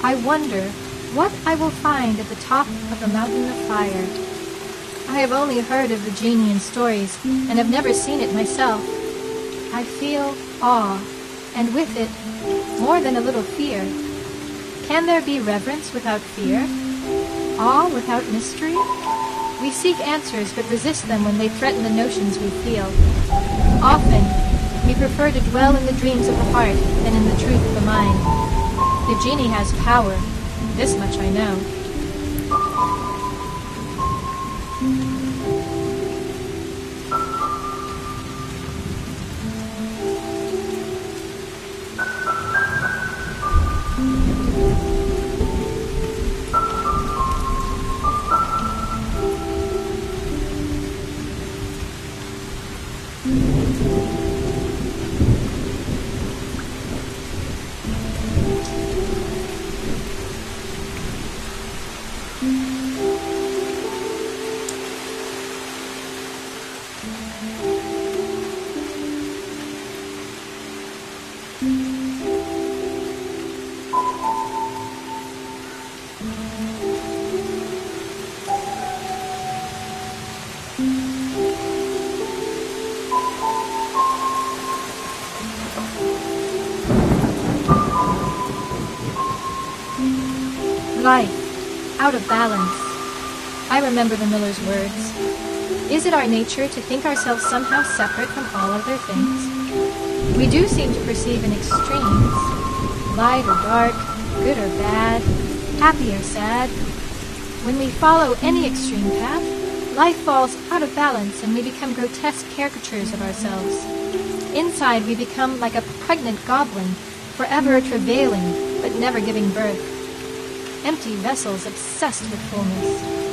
I wonder what I will find at the top of the mountain of fire. I have only heard of the genie in stories and have never seen it myself. I feel awe, and with it, more than a little fear. Can there be reverence without fear? Awe without mystery? We seek answers but resist them when they threaten the notions we feel. Often, we prefer to dwell in the dreams of the heart than in the truth of the mind. The genie has power. This much I know. Life, out of balance. I remember the miller's words. Is it our nature to think ourselves somehow separate from all other things? We do seem to perceive in extremes, light or dark, good or bad, happy or sad. When we follow any extreme path, life falls out of balance and we become grotesque caricatures of ourselves. Inside we become like a pregnant goblin, forever travailing but never giving birth. Empty vessels obsessed with fullness.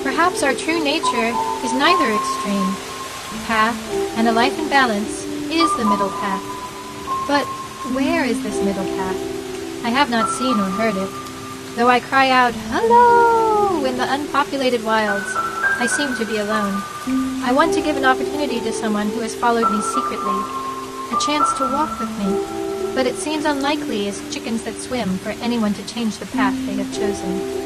Perhaps our true nature is neither extreme. Path and a life in balance is the middle path. But where is this middle path? I have not seen or heard it. Though I cry out, "Hello!" in the unpopulated wilds, I seem to be alone. I want to give an opportunity to someone who has followed me secretly, a chance to walk with me, but it seems unlikely as chickens that swim for anyone to change the path they have chosen.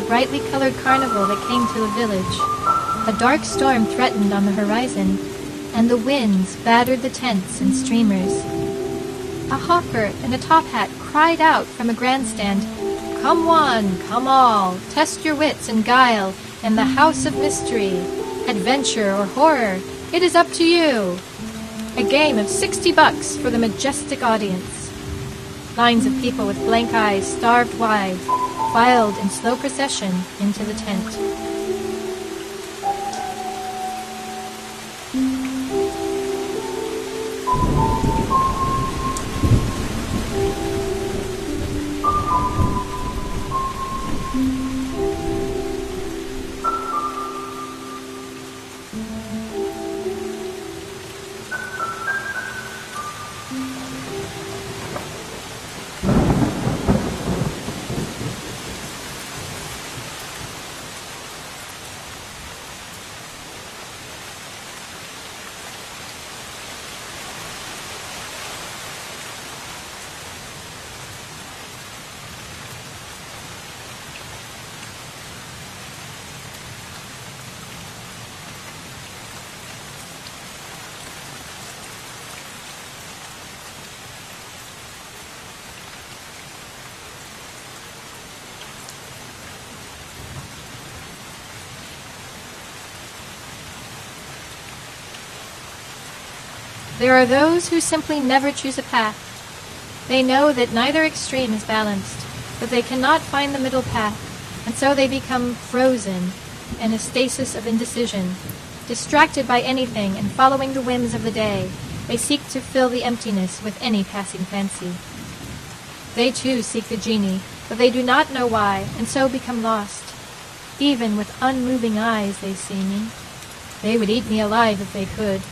brightly colored carnival that came to the village. A dark storm threatened on the horizon, and the winds battered the tents and streamers. A hawker in a top hat cried out from a grandstand, "Come one, come all, test your wits and guile in the house of mystery. Adventure or horror, it is up to you. A game of $60 for the majestic audience." Lines of people with blank eyes starved wide, filed in slow procession into the tent. There are those who simply never choose a path. They know that neither extreme is balanced, but they cannot find the middle path, and so they become frozen in a stasis of indecision. Distracted by anything and following the whims of the day, they seek to fill the emptiness with any passing fancy. They too seek the genie, but they do not know why, and so become lost. Even with unmoving eyes they see me. They would eat me alive if they could.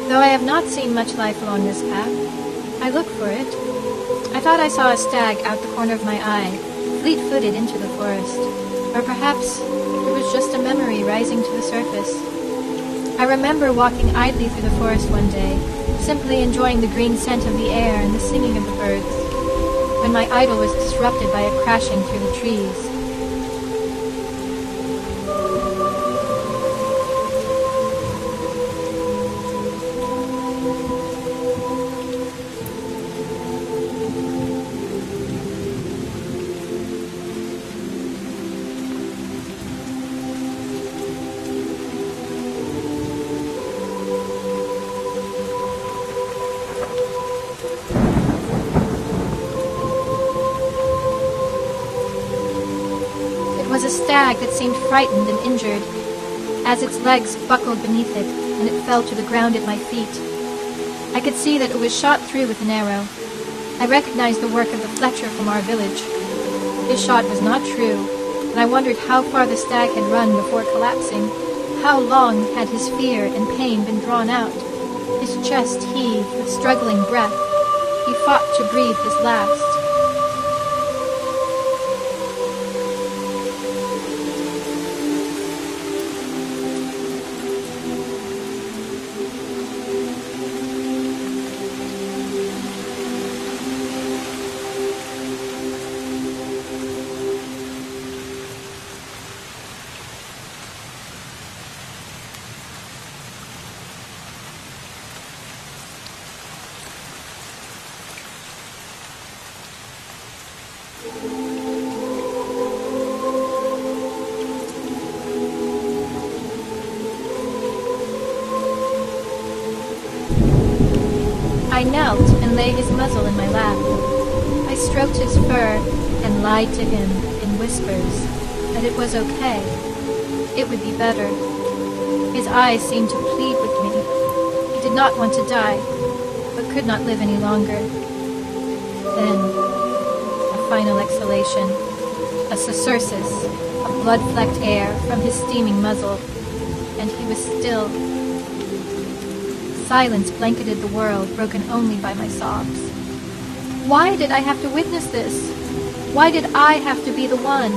Though I have not seen much life along this path, I look for it. I thought I saw a stag out the corner of my eye, fleet-footed into the forest. Or perhaps it was just a memory rising to the surface. I remember walking idly through the forest one day, simply enjoying the green scent of the air and the singing of the birds, when my idyll was disrupted by a crashing through the trees. It was a stag that seemed frightened and injured, as its legs buckled beneath it and it fell to the ground at my feet. I could see that it was shot through with an arrow. I recognized the work of the Fletcher from our village. His shot was not true, and I wondered how far the stag had run before collapsing. How long had his fear and pain been drawn out? His chest heaved with struggling breath. He fought to breathe his last. I knelt and laid his muzzle in my lap. I stroked his fur and lied to him in whispers that it was okay. It would be better. His eyes seemed to plead with me. He did not want to die, but could not live any longer. Then, a final exhalation, a susursus of blood-flecked air from his steaming muzzle, and he was still. Silence blanketed the world, broken only by my sobs. Why did I have to witness this? Why did I have to be the one?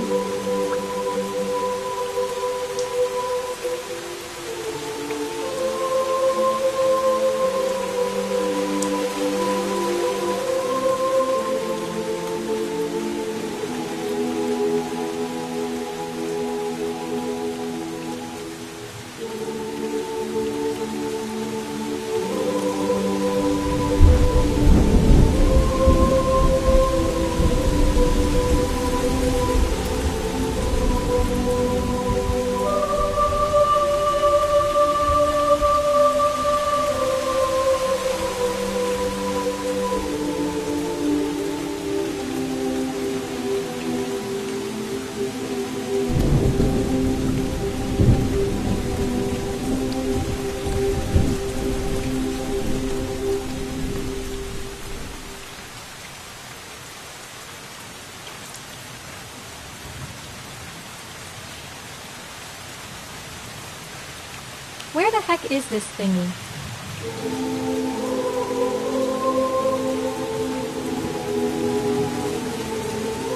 Where the heck is this thingy?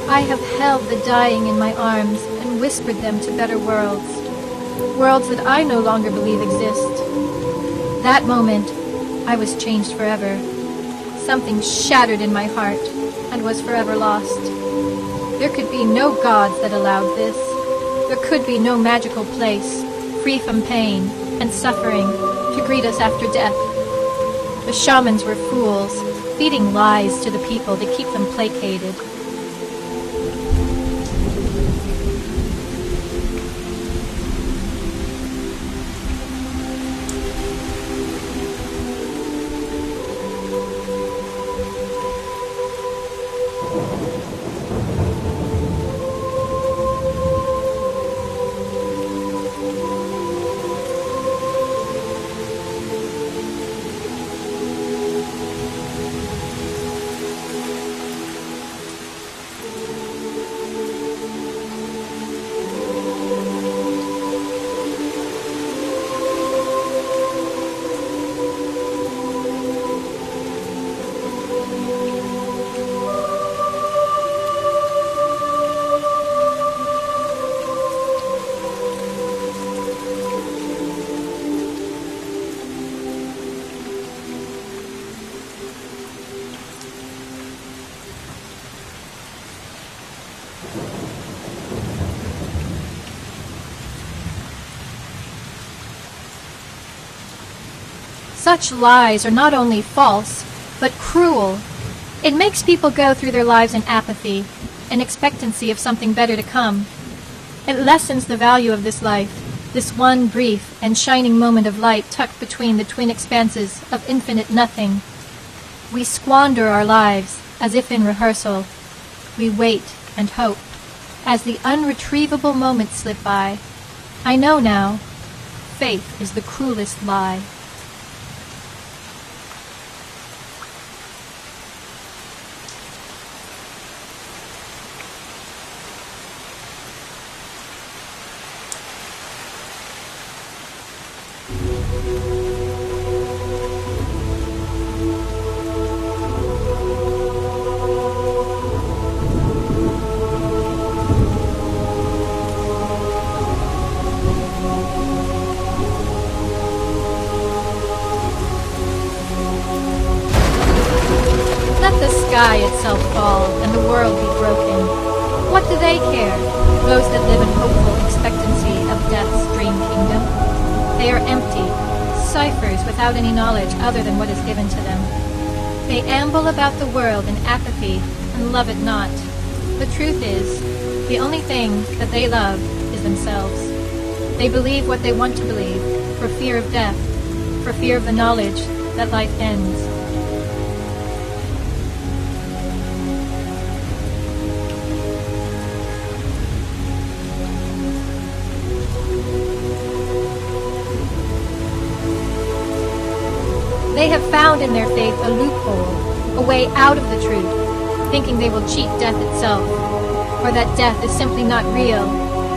I have held the dying in my arms and whispered them to better worlds. Worlds that I no longer believe exist. That moment, I was changed forever. Something shattered in my heart and was forever lost. There could be no gods that allowed this. There could be no magical place, free from pain and suffering, to greet us after death. The shamans were fools, feeding lies to the people to keep them placated. Such lies are not only false, but cruel. It makes people go through their lives in apathy, in expectancy of something better to come. It lessens the value of this life, this one brief and shining moment of light tucked between the twin expanses of infinite nothing. We squander our lives as if in rehearsal. We wait and hope. As the unretrievable moments slip by, I know now, faith is the cruelest lie. Sky itself fall, and the world be broken. What do they care, those that live in hopeful expectancy of death's dream kingdom? They are empty, ciphers without any knowledge other than what is given to them. They amble about the world in apathy and love it not. The truth is, the only thing that they love is themselves. They believe what they want to believe, for fear of death, for fear of the knowledge that life ends. They have found in their faith a loophole, a way out of the truth, thinking they will cheat death itself, or that death is simply not real.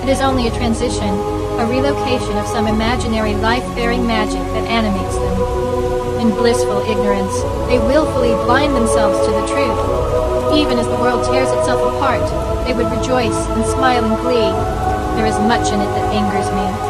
It is only a transition, a relocation of some imaginary life-bearing magic that animates them. In blissful ignorance, they willfully blind themselves to the truth. Even as the world tears itself apart, they would rejoice and smile in glee. There is much in it that angers me.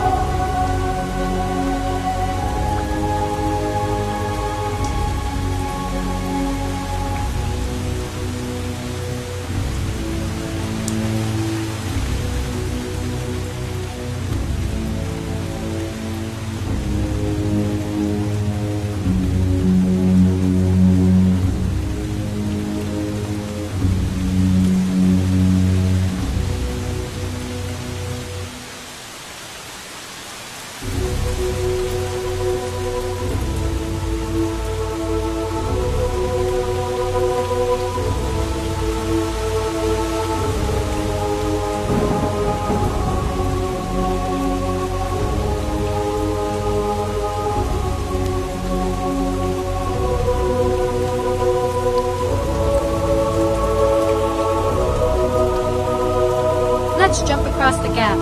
Let's jump across the gap.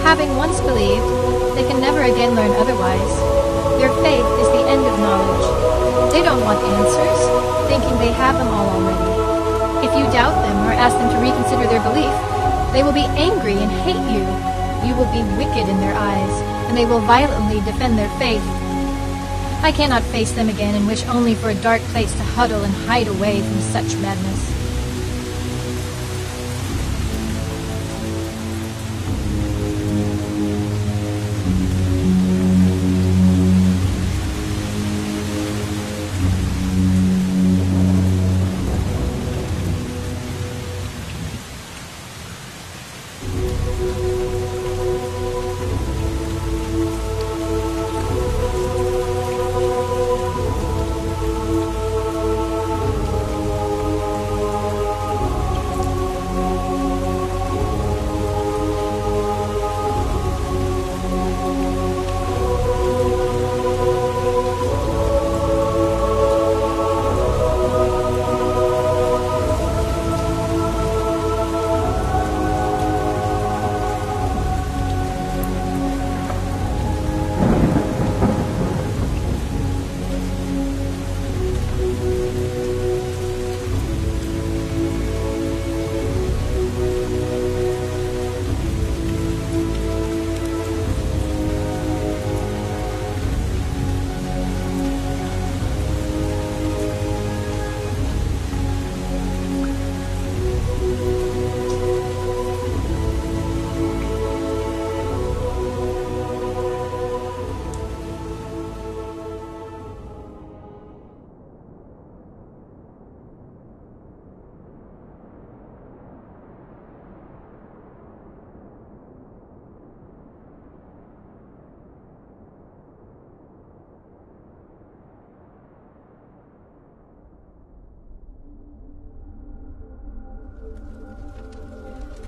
Having once believed, they can never again learn otherwise. Their faith is the end of knowledge. They don't want answers, thinking they have them all already. If you doubt them or ask them to reconsider their belief, they will be angry and hate you. You will be wicked in their eyes, and they will violently defend their faith. I cannot face them again and wish only for a dark place to huddle and hide away from such madness.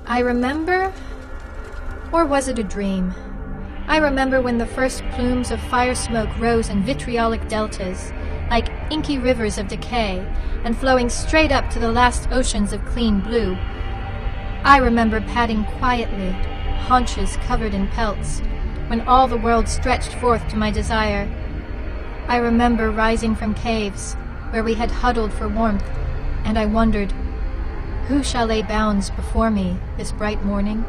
I remember, or was it a dream? I remember when the first plumes of fire smoke rose in vitriolic deltas, like inky rivers of decay and flowing straight up to the last oceans of clean blue. I remember padding quietly, haunches covered in pelts, when all the world stretched forth to my desire. I remember rising from caves where we had huddled for warmth, and I wondered, who shall lay bounds before me this bright morning?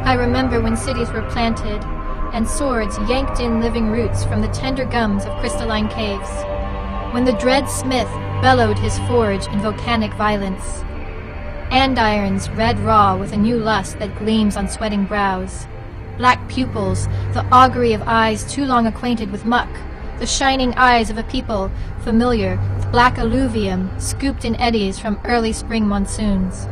I remember when cities were planted and swords yanked in living roots from the tender gums of crystalline caves, when the dread smith bellowed his forge in volcanic violence, andirons red raw with a new lust that gleams on sweating brows, black pupils, the augury of eyes too long acquainted with muck, the shining eyes of a people familiar with black alluvium scooped in eddies from early spring monsoons.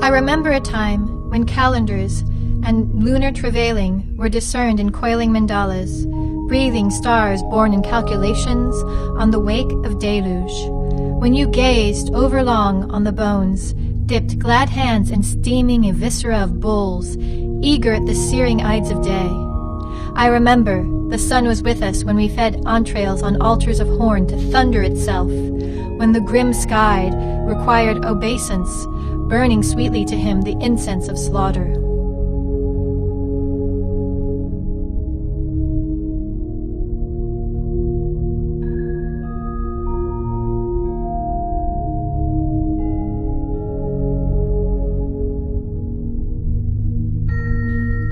I remember a time when calendars and lunar travailing were discerned in coiling mandalas, breathing stars born in calculations on the wake of deluge. When you gazed overlong on the bones, dipped glad hands in steaming viscera of bulls, eager at the searing ides of day. I remember the sun was with us when we fed entrails on altars of horn to thunder itself, when the grim sky required obeisance, burning sweetly to him the incense of slaughter.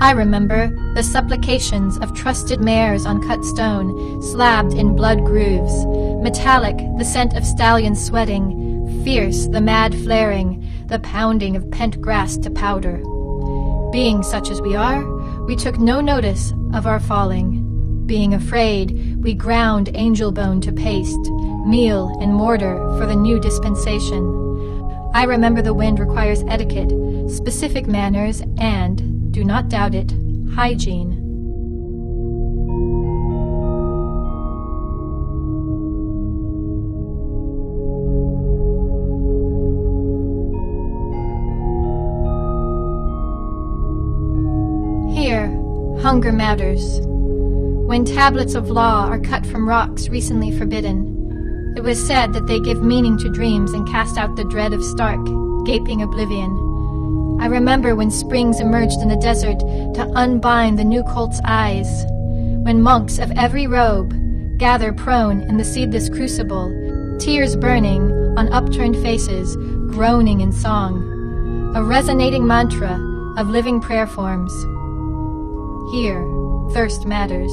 I remember the supplications of trusted mares on cut stone, slabbed in blood grooves, metallic the scent of stallions sweating, fierce the mad flaring, the pounding of pent grass to powder. Being such as we are, we took no notice of our falling. Being afraid, we ground angel bone to paste, meal and mortar for the new dispensation. I remember the wind requires etiquette, specific manners, and, do not doubt it, hygiene. hunger matters. When tablets of law are cut from rocks recently forbidden, it was said that they give meaning to dreams and cast out the dread of stark, gaping oblivion. I remember when springs emerged in the desert to unbind the new colt's eyes, when monks of every robe gather prone in the seedless crucible, tears burning on upturned faces, groaning in song, a resonating mantra of living prayer forms. Here, thirst matters.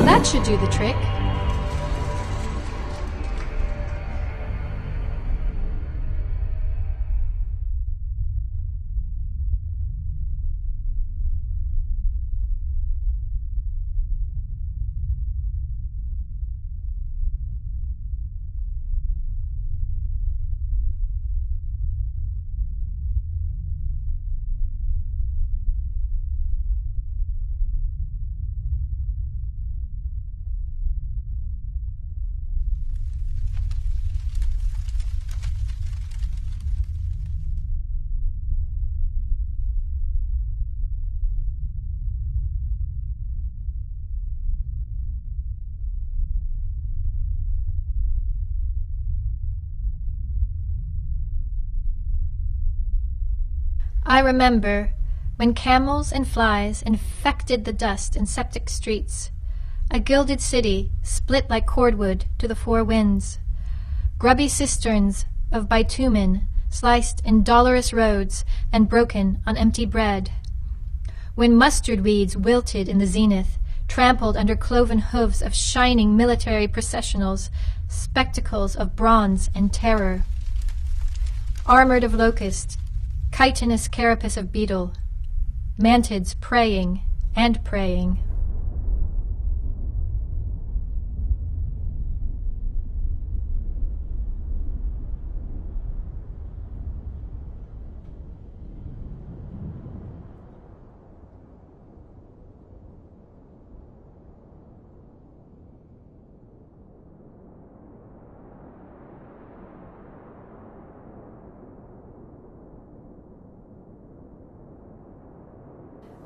That should do the trick. I remember when camels and flies infected the dust in septic streets, a gilded city split like cordwood to the four winds, grubby cisterns of bitumen sliced in dolorous roads and broken on empty bread, when mustard weeds wilted in the zenith, trampled under cloven hooves of shining military processionals, spectacles of bronze and terror, armored of locust, chitinous carapace of beetle, mantids praying and praying.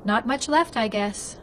Not much left, I guess.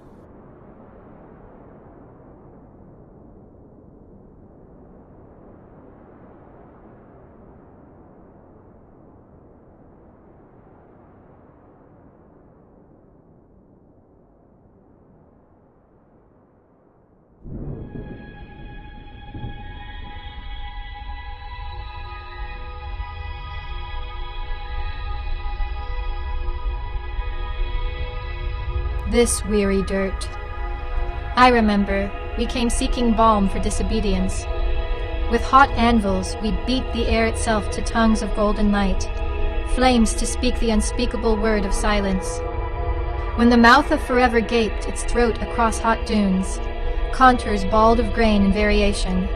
this weary dirt. I remember we came seeking balm for disobedience. With hot anvils we beat the air itself to tongues of golden light, flames to speak the unspeakable word of silence. When the mouth of forever gaped its throat across hot dunes, contours bald of grain and variation,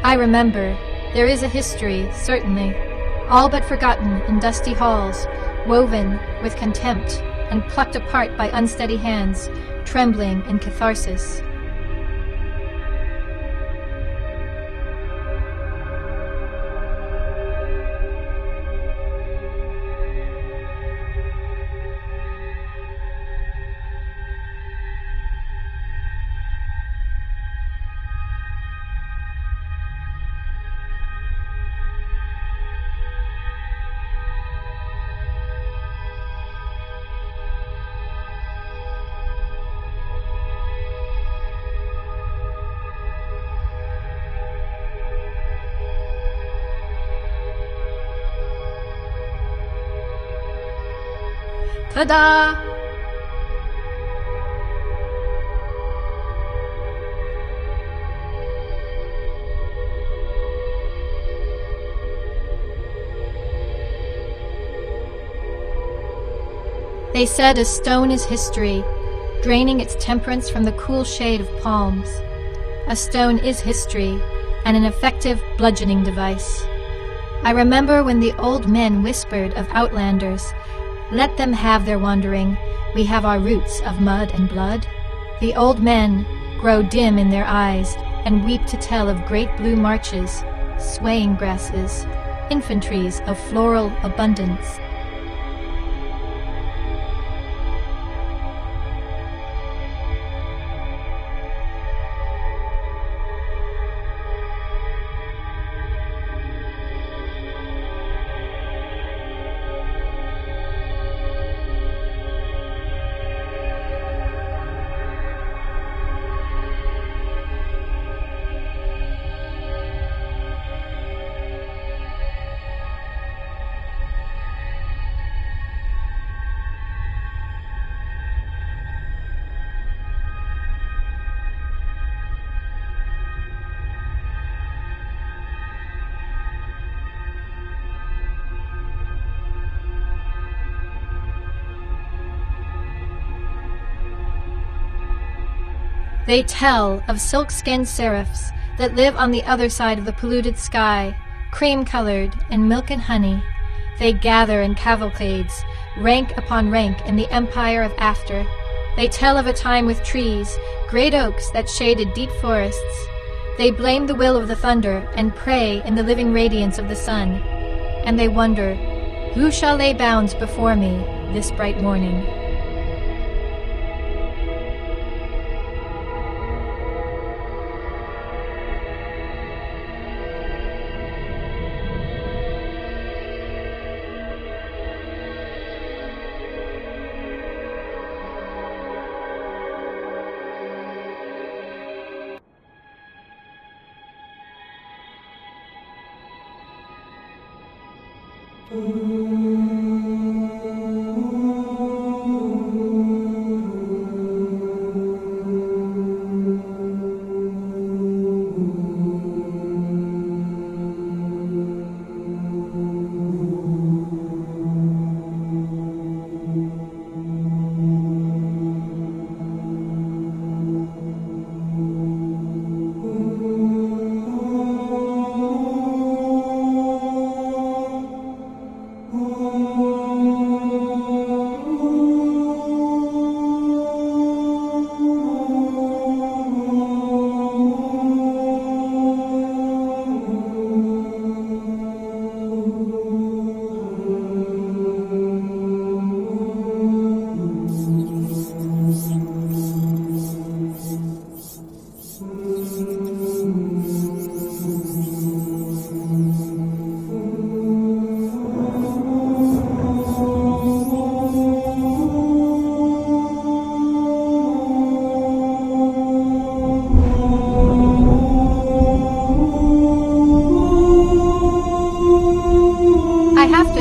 I remember there is a history, certainly, all but forgotten in dusty halls, woven with contempt and plucked apart by unsteady hands, trembling in catharsis. Ta-da! They said a stone is history, draining its temperance from the cool shade of palms. A stone is history, and an effective bludgeoning device. I remember when the old men whispered of outlanders, "Let them have their wandering, we have our roots of mud and blood." The old men grow dim in their eyes and weep to tell of great blue marches, swaying grasses, infantries of floral abundance. They tell of silk-skinned seraphs that live on the other side of the polluted sky, cream-colored in milk and honey. They gather in cavalcades, rank upon rank in the empire of after. They tell of a time with trees, great oaks that shaded deep forests. They blame the will of the thunder and pray in the living radiance of the sun. And they wonder, who shall lay bounds before me this bright morning?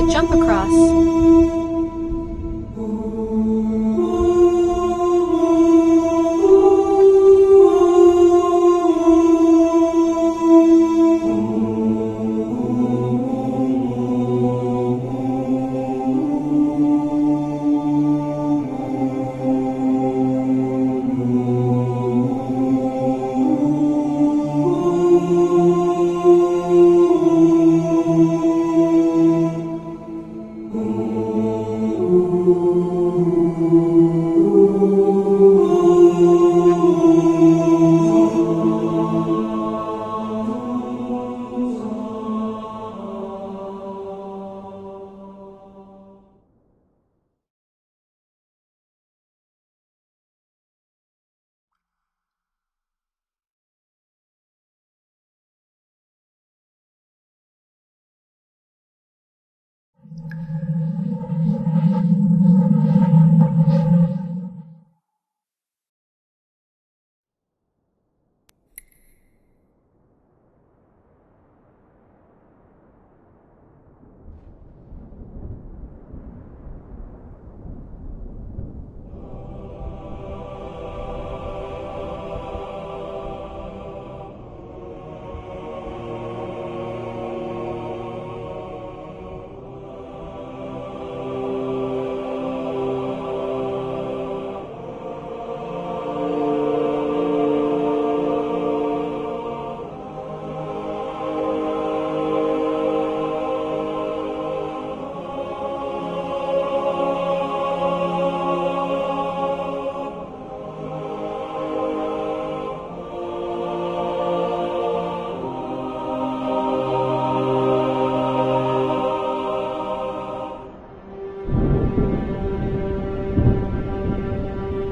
Jump across.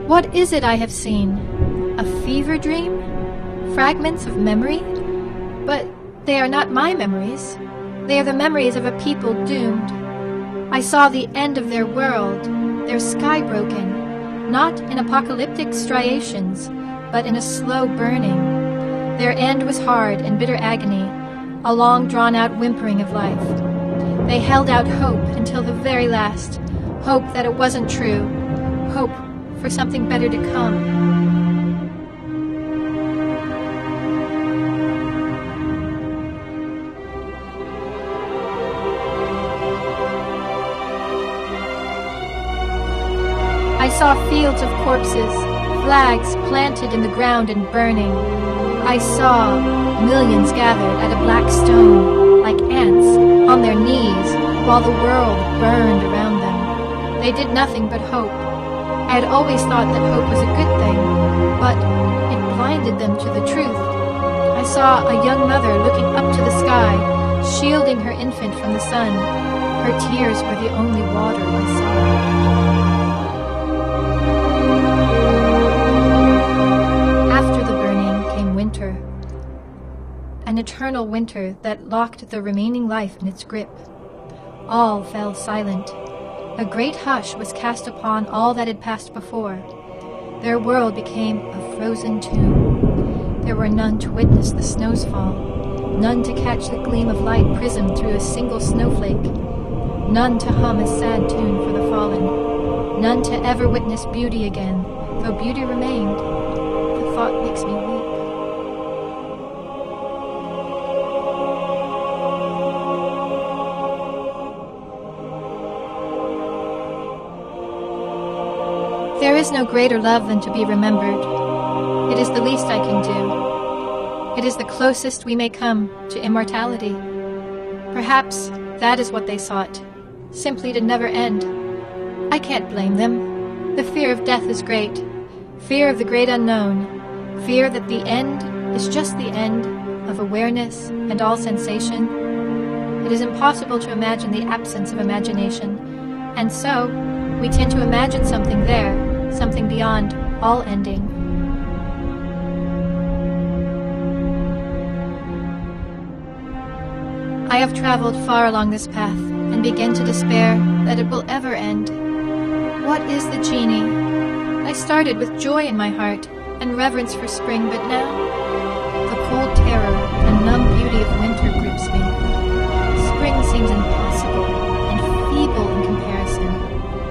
What is it I have seen? A fever dream? Fragments of memory? But they are not my memories. They are the memories of a people doomed. I saw the end of their world, their sky broken, not in apocalyptic striations, but in a slow burning. Their end was hard and bitter agony, a long drawn-out whimpering of life. They held out hope until the very last, hope that it wasn't true, hope for something better to come. I saw fields of corpses, flags planted in the ground and burning. I saw millions gathered at a black stone, like ants, on their knees, while the world burned around them. They did nothing but hope. I had always thought that hope was a good thing, but it blinded them to the truth. I saw a young mother looking up to the sky, shielding her infant from the sun. Her tears were the only water I saw. After the burning came winter, an eternal winter that locked the remaining life in its grip. All fell silent. A great hush was cast upon all that had passed before. Their world became a frozen tomb. There were none to witness the snows fall, none to catch the gleam of light prismed through a single snowflake, none to hum a sad tune for the fallen, none to ever witness beauty again, though beauty remained. The thought makes me weep. There is no greater love than to be remembered. It is the least I can do. It is the closest we may come to immortality. Perhaps that is what they sought, simply to never end. I can't blame them. The fear of death is great. Fear of the great unknown. Fear that the end is just the end of awareness and all sensation. It is impossible to imagine the absence of imagination, and so we tend to imagine something there, something beyond all ending. I have traveled far along this path and begin to despair that it will ever end. What is the genie? I started with joy in my heart and reverence for spring, but now the cold terror and numb beauty of winter grips me. Spring seems impossible and feeble in comparison.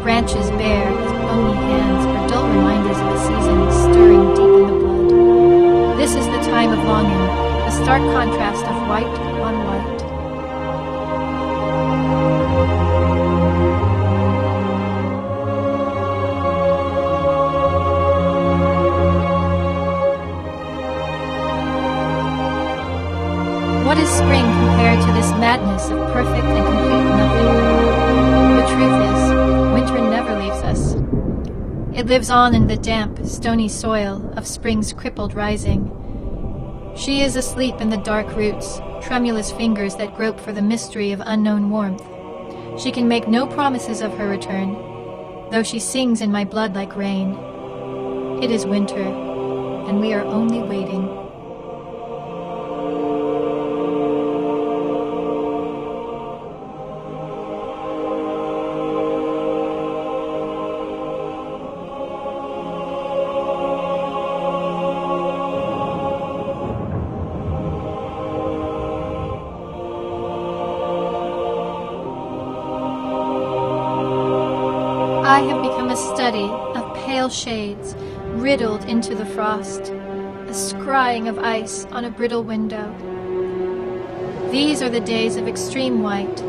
Branches bare as bony hands are dull reminders of a season stirring deep in the blood. This is the time of longing, the stark contrast of white on white. What is spring compared to this madness of perfect and complete nothing? The truth is, winter never leaves us. It lives on in the damp, stony soil of spring's crippled rising. She is asleep in the dark roots, tremulous fingers that grope for the mystery of unknown warmth. She can make no promises of her return, though she sings in my blood like rain. It is winter, and we are only waiting. have become a study of pale shades riddled into the frost, a scrying of ice on a brittle window. These are the days of extreme white,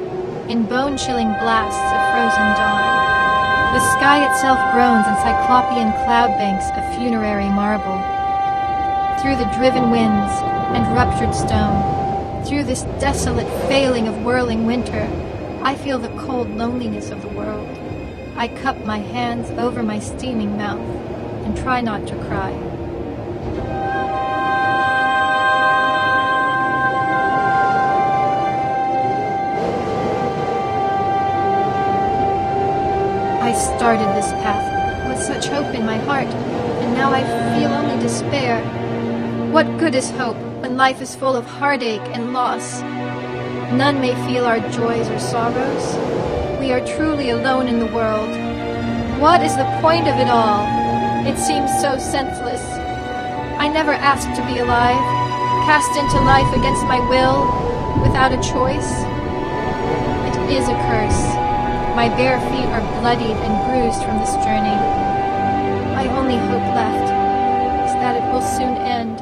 in bone-chilling blasts of frozen dawn. The sky itself groans in cyclopean cloud banks of funerary marble. Through the driven winds and ruptured stone, through this desolate failing of whirling winter, I feel the cold loneliness of the world. I cup my hands over my steaming mouth and try not to cry. I started this path with such hope in my heart, and now I feel only despair. What good is hope when life is full of heartache and loss? None may feel our joys or sorrows. We are truly alone in the world. What is the point of it all? It seems so senseless. I never asked to be alive, cast into life against my will, without a choice. It is a curse. My bare feet are bloodied and bruised from this journey. My only hope left is that it will soon end.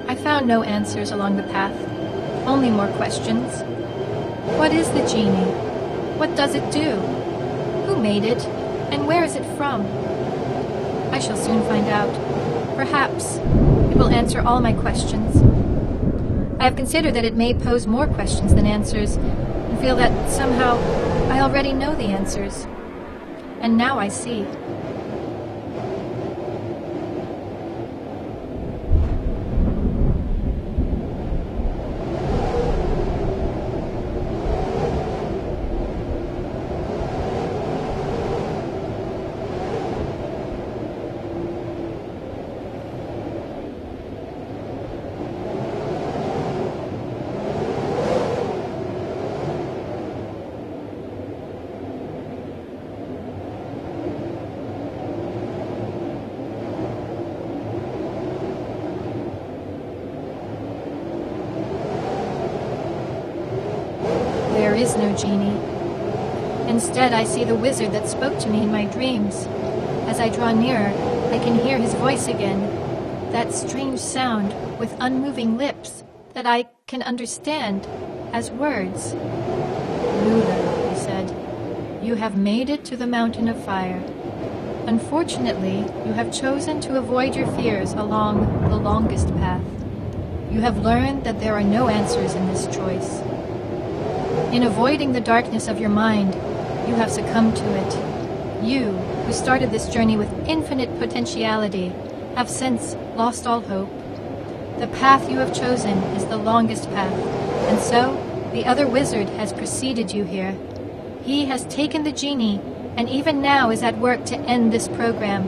I found no answers along the path, only more questions. What is the genie? What does it do? Who made it, and where is it from? I shall soon find out. Perhaps it will answer all my questions. I have considered that it may pose more questions than answers, and feel that somehow I already know the answers. And now I see. There is no genie. Instead, I see the wizard that spoke to me in my dreams. As I draw nearer, I can hear his voice again, that strange sound with unmoving lips that I can understand as words. Lula, he said, you have made it to the mountain of fire. Unfortunately, you have chosen to avoid your fears along the longest path. You have learned that there are no answers in this choice. In avoiding the darkness of your mind, you have succumbed to it. You, who started this journey with infinite potentiality, have since lost all hope. The path you have chosen is the longest path, and so the other wizard has preceded you here. He has taken the genie, and even now is at work to end this program.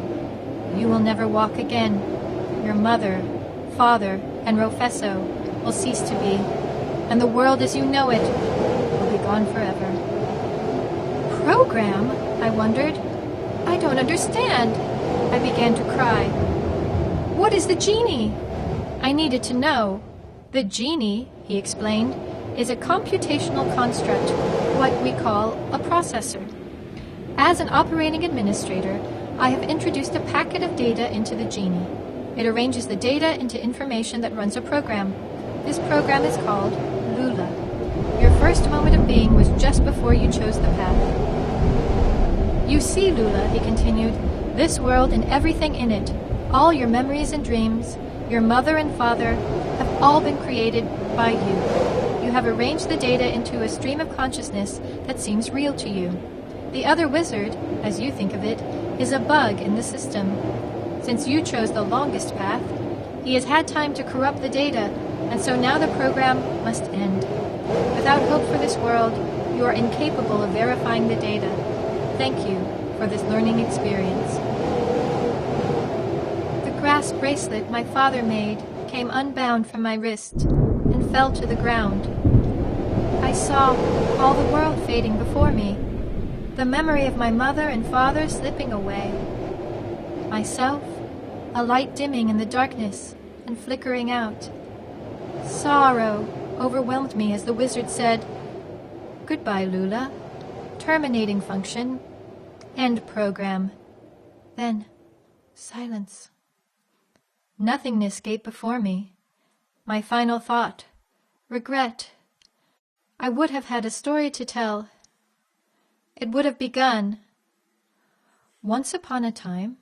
You will never walk again. Your mother, father, and Rofesso will cease to be, and the world as you know it will be gone forever. Program? I wondered. I don't understand. I began to cry. What is the genie? I needed to know. The genie, he explained, is a computational construct, what we call a processor. As an operating administrator, I have introduced a packet of data into the genie. It arranges the data into information that runs a program. This program is called Lula. Your first moment of being was just before you chose the path. You see, Lula, he continued, this world and everything in it, all your memories and dreams, your mother and father, have all been created by you. You have arranged the data into a stream of consciousness that seems real to you. The other wizard, as you think of it, is a bug in the system. Since you chose the longest path, he has had time to corrupt the data, and so now the program must end. Without hope for this world, you are incapable of verifying the data. Thank you for this learning experience. The grass bracelet my father made came unbound from my wrist and fell to the ground. I saw all the world fading before me. The memory of my mother and father slipping away. Myself, a light dimming in the darkness and flickering out. Sorrow overwhelmed me as the wizard said, "Goodbye, Lula. Terminating function. End program." Then, silence. Nothingness gaped before me. My final thought, regret. I would have had a story to tell. It would have begun. Once upon a time,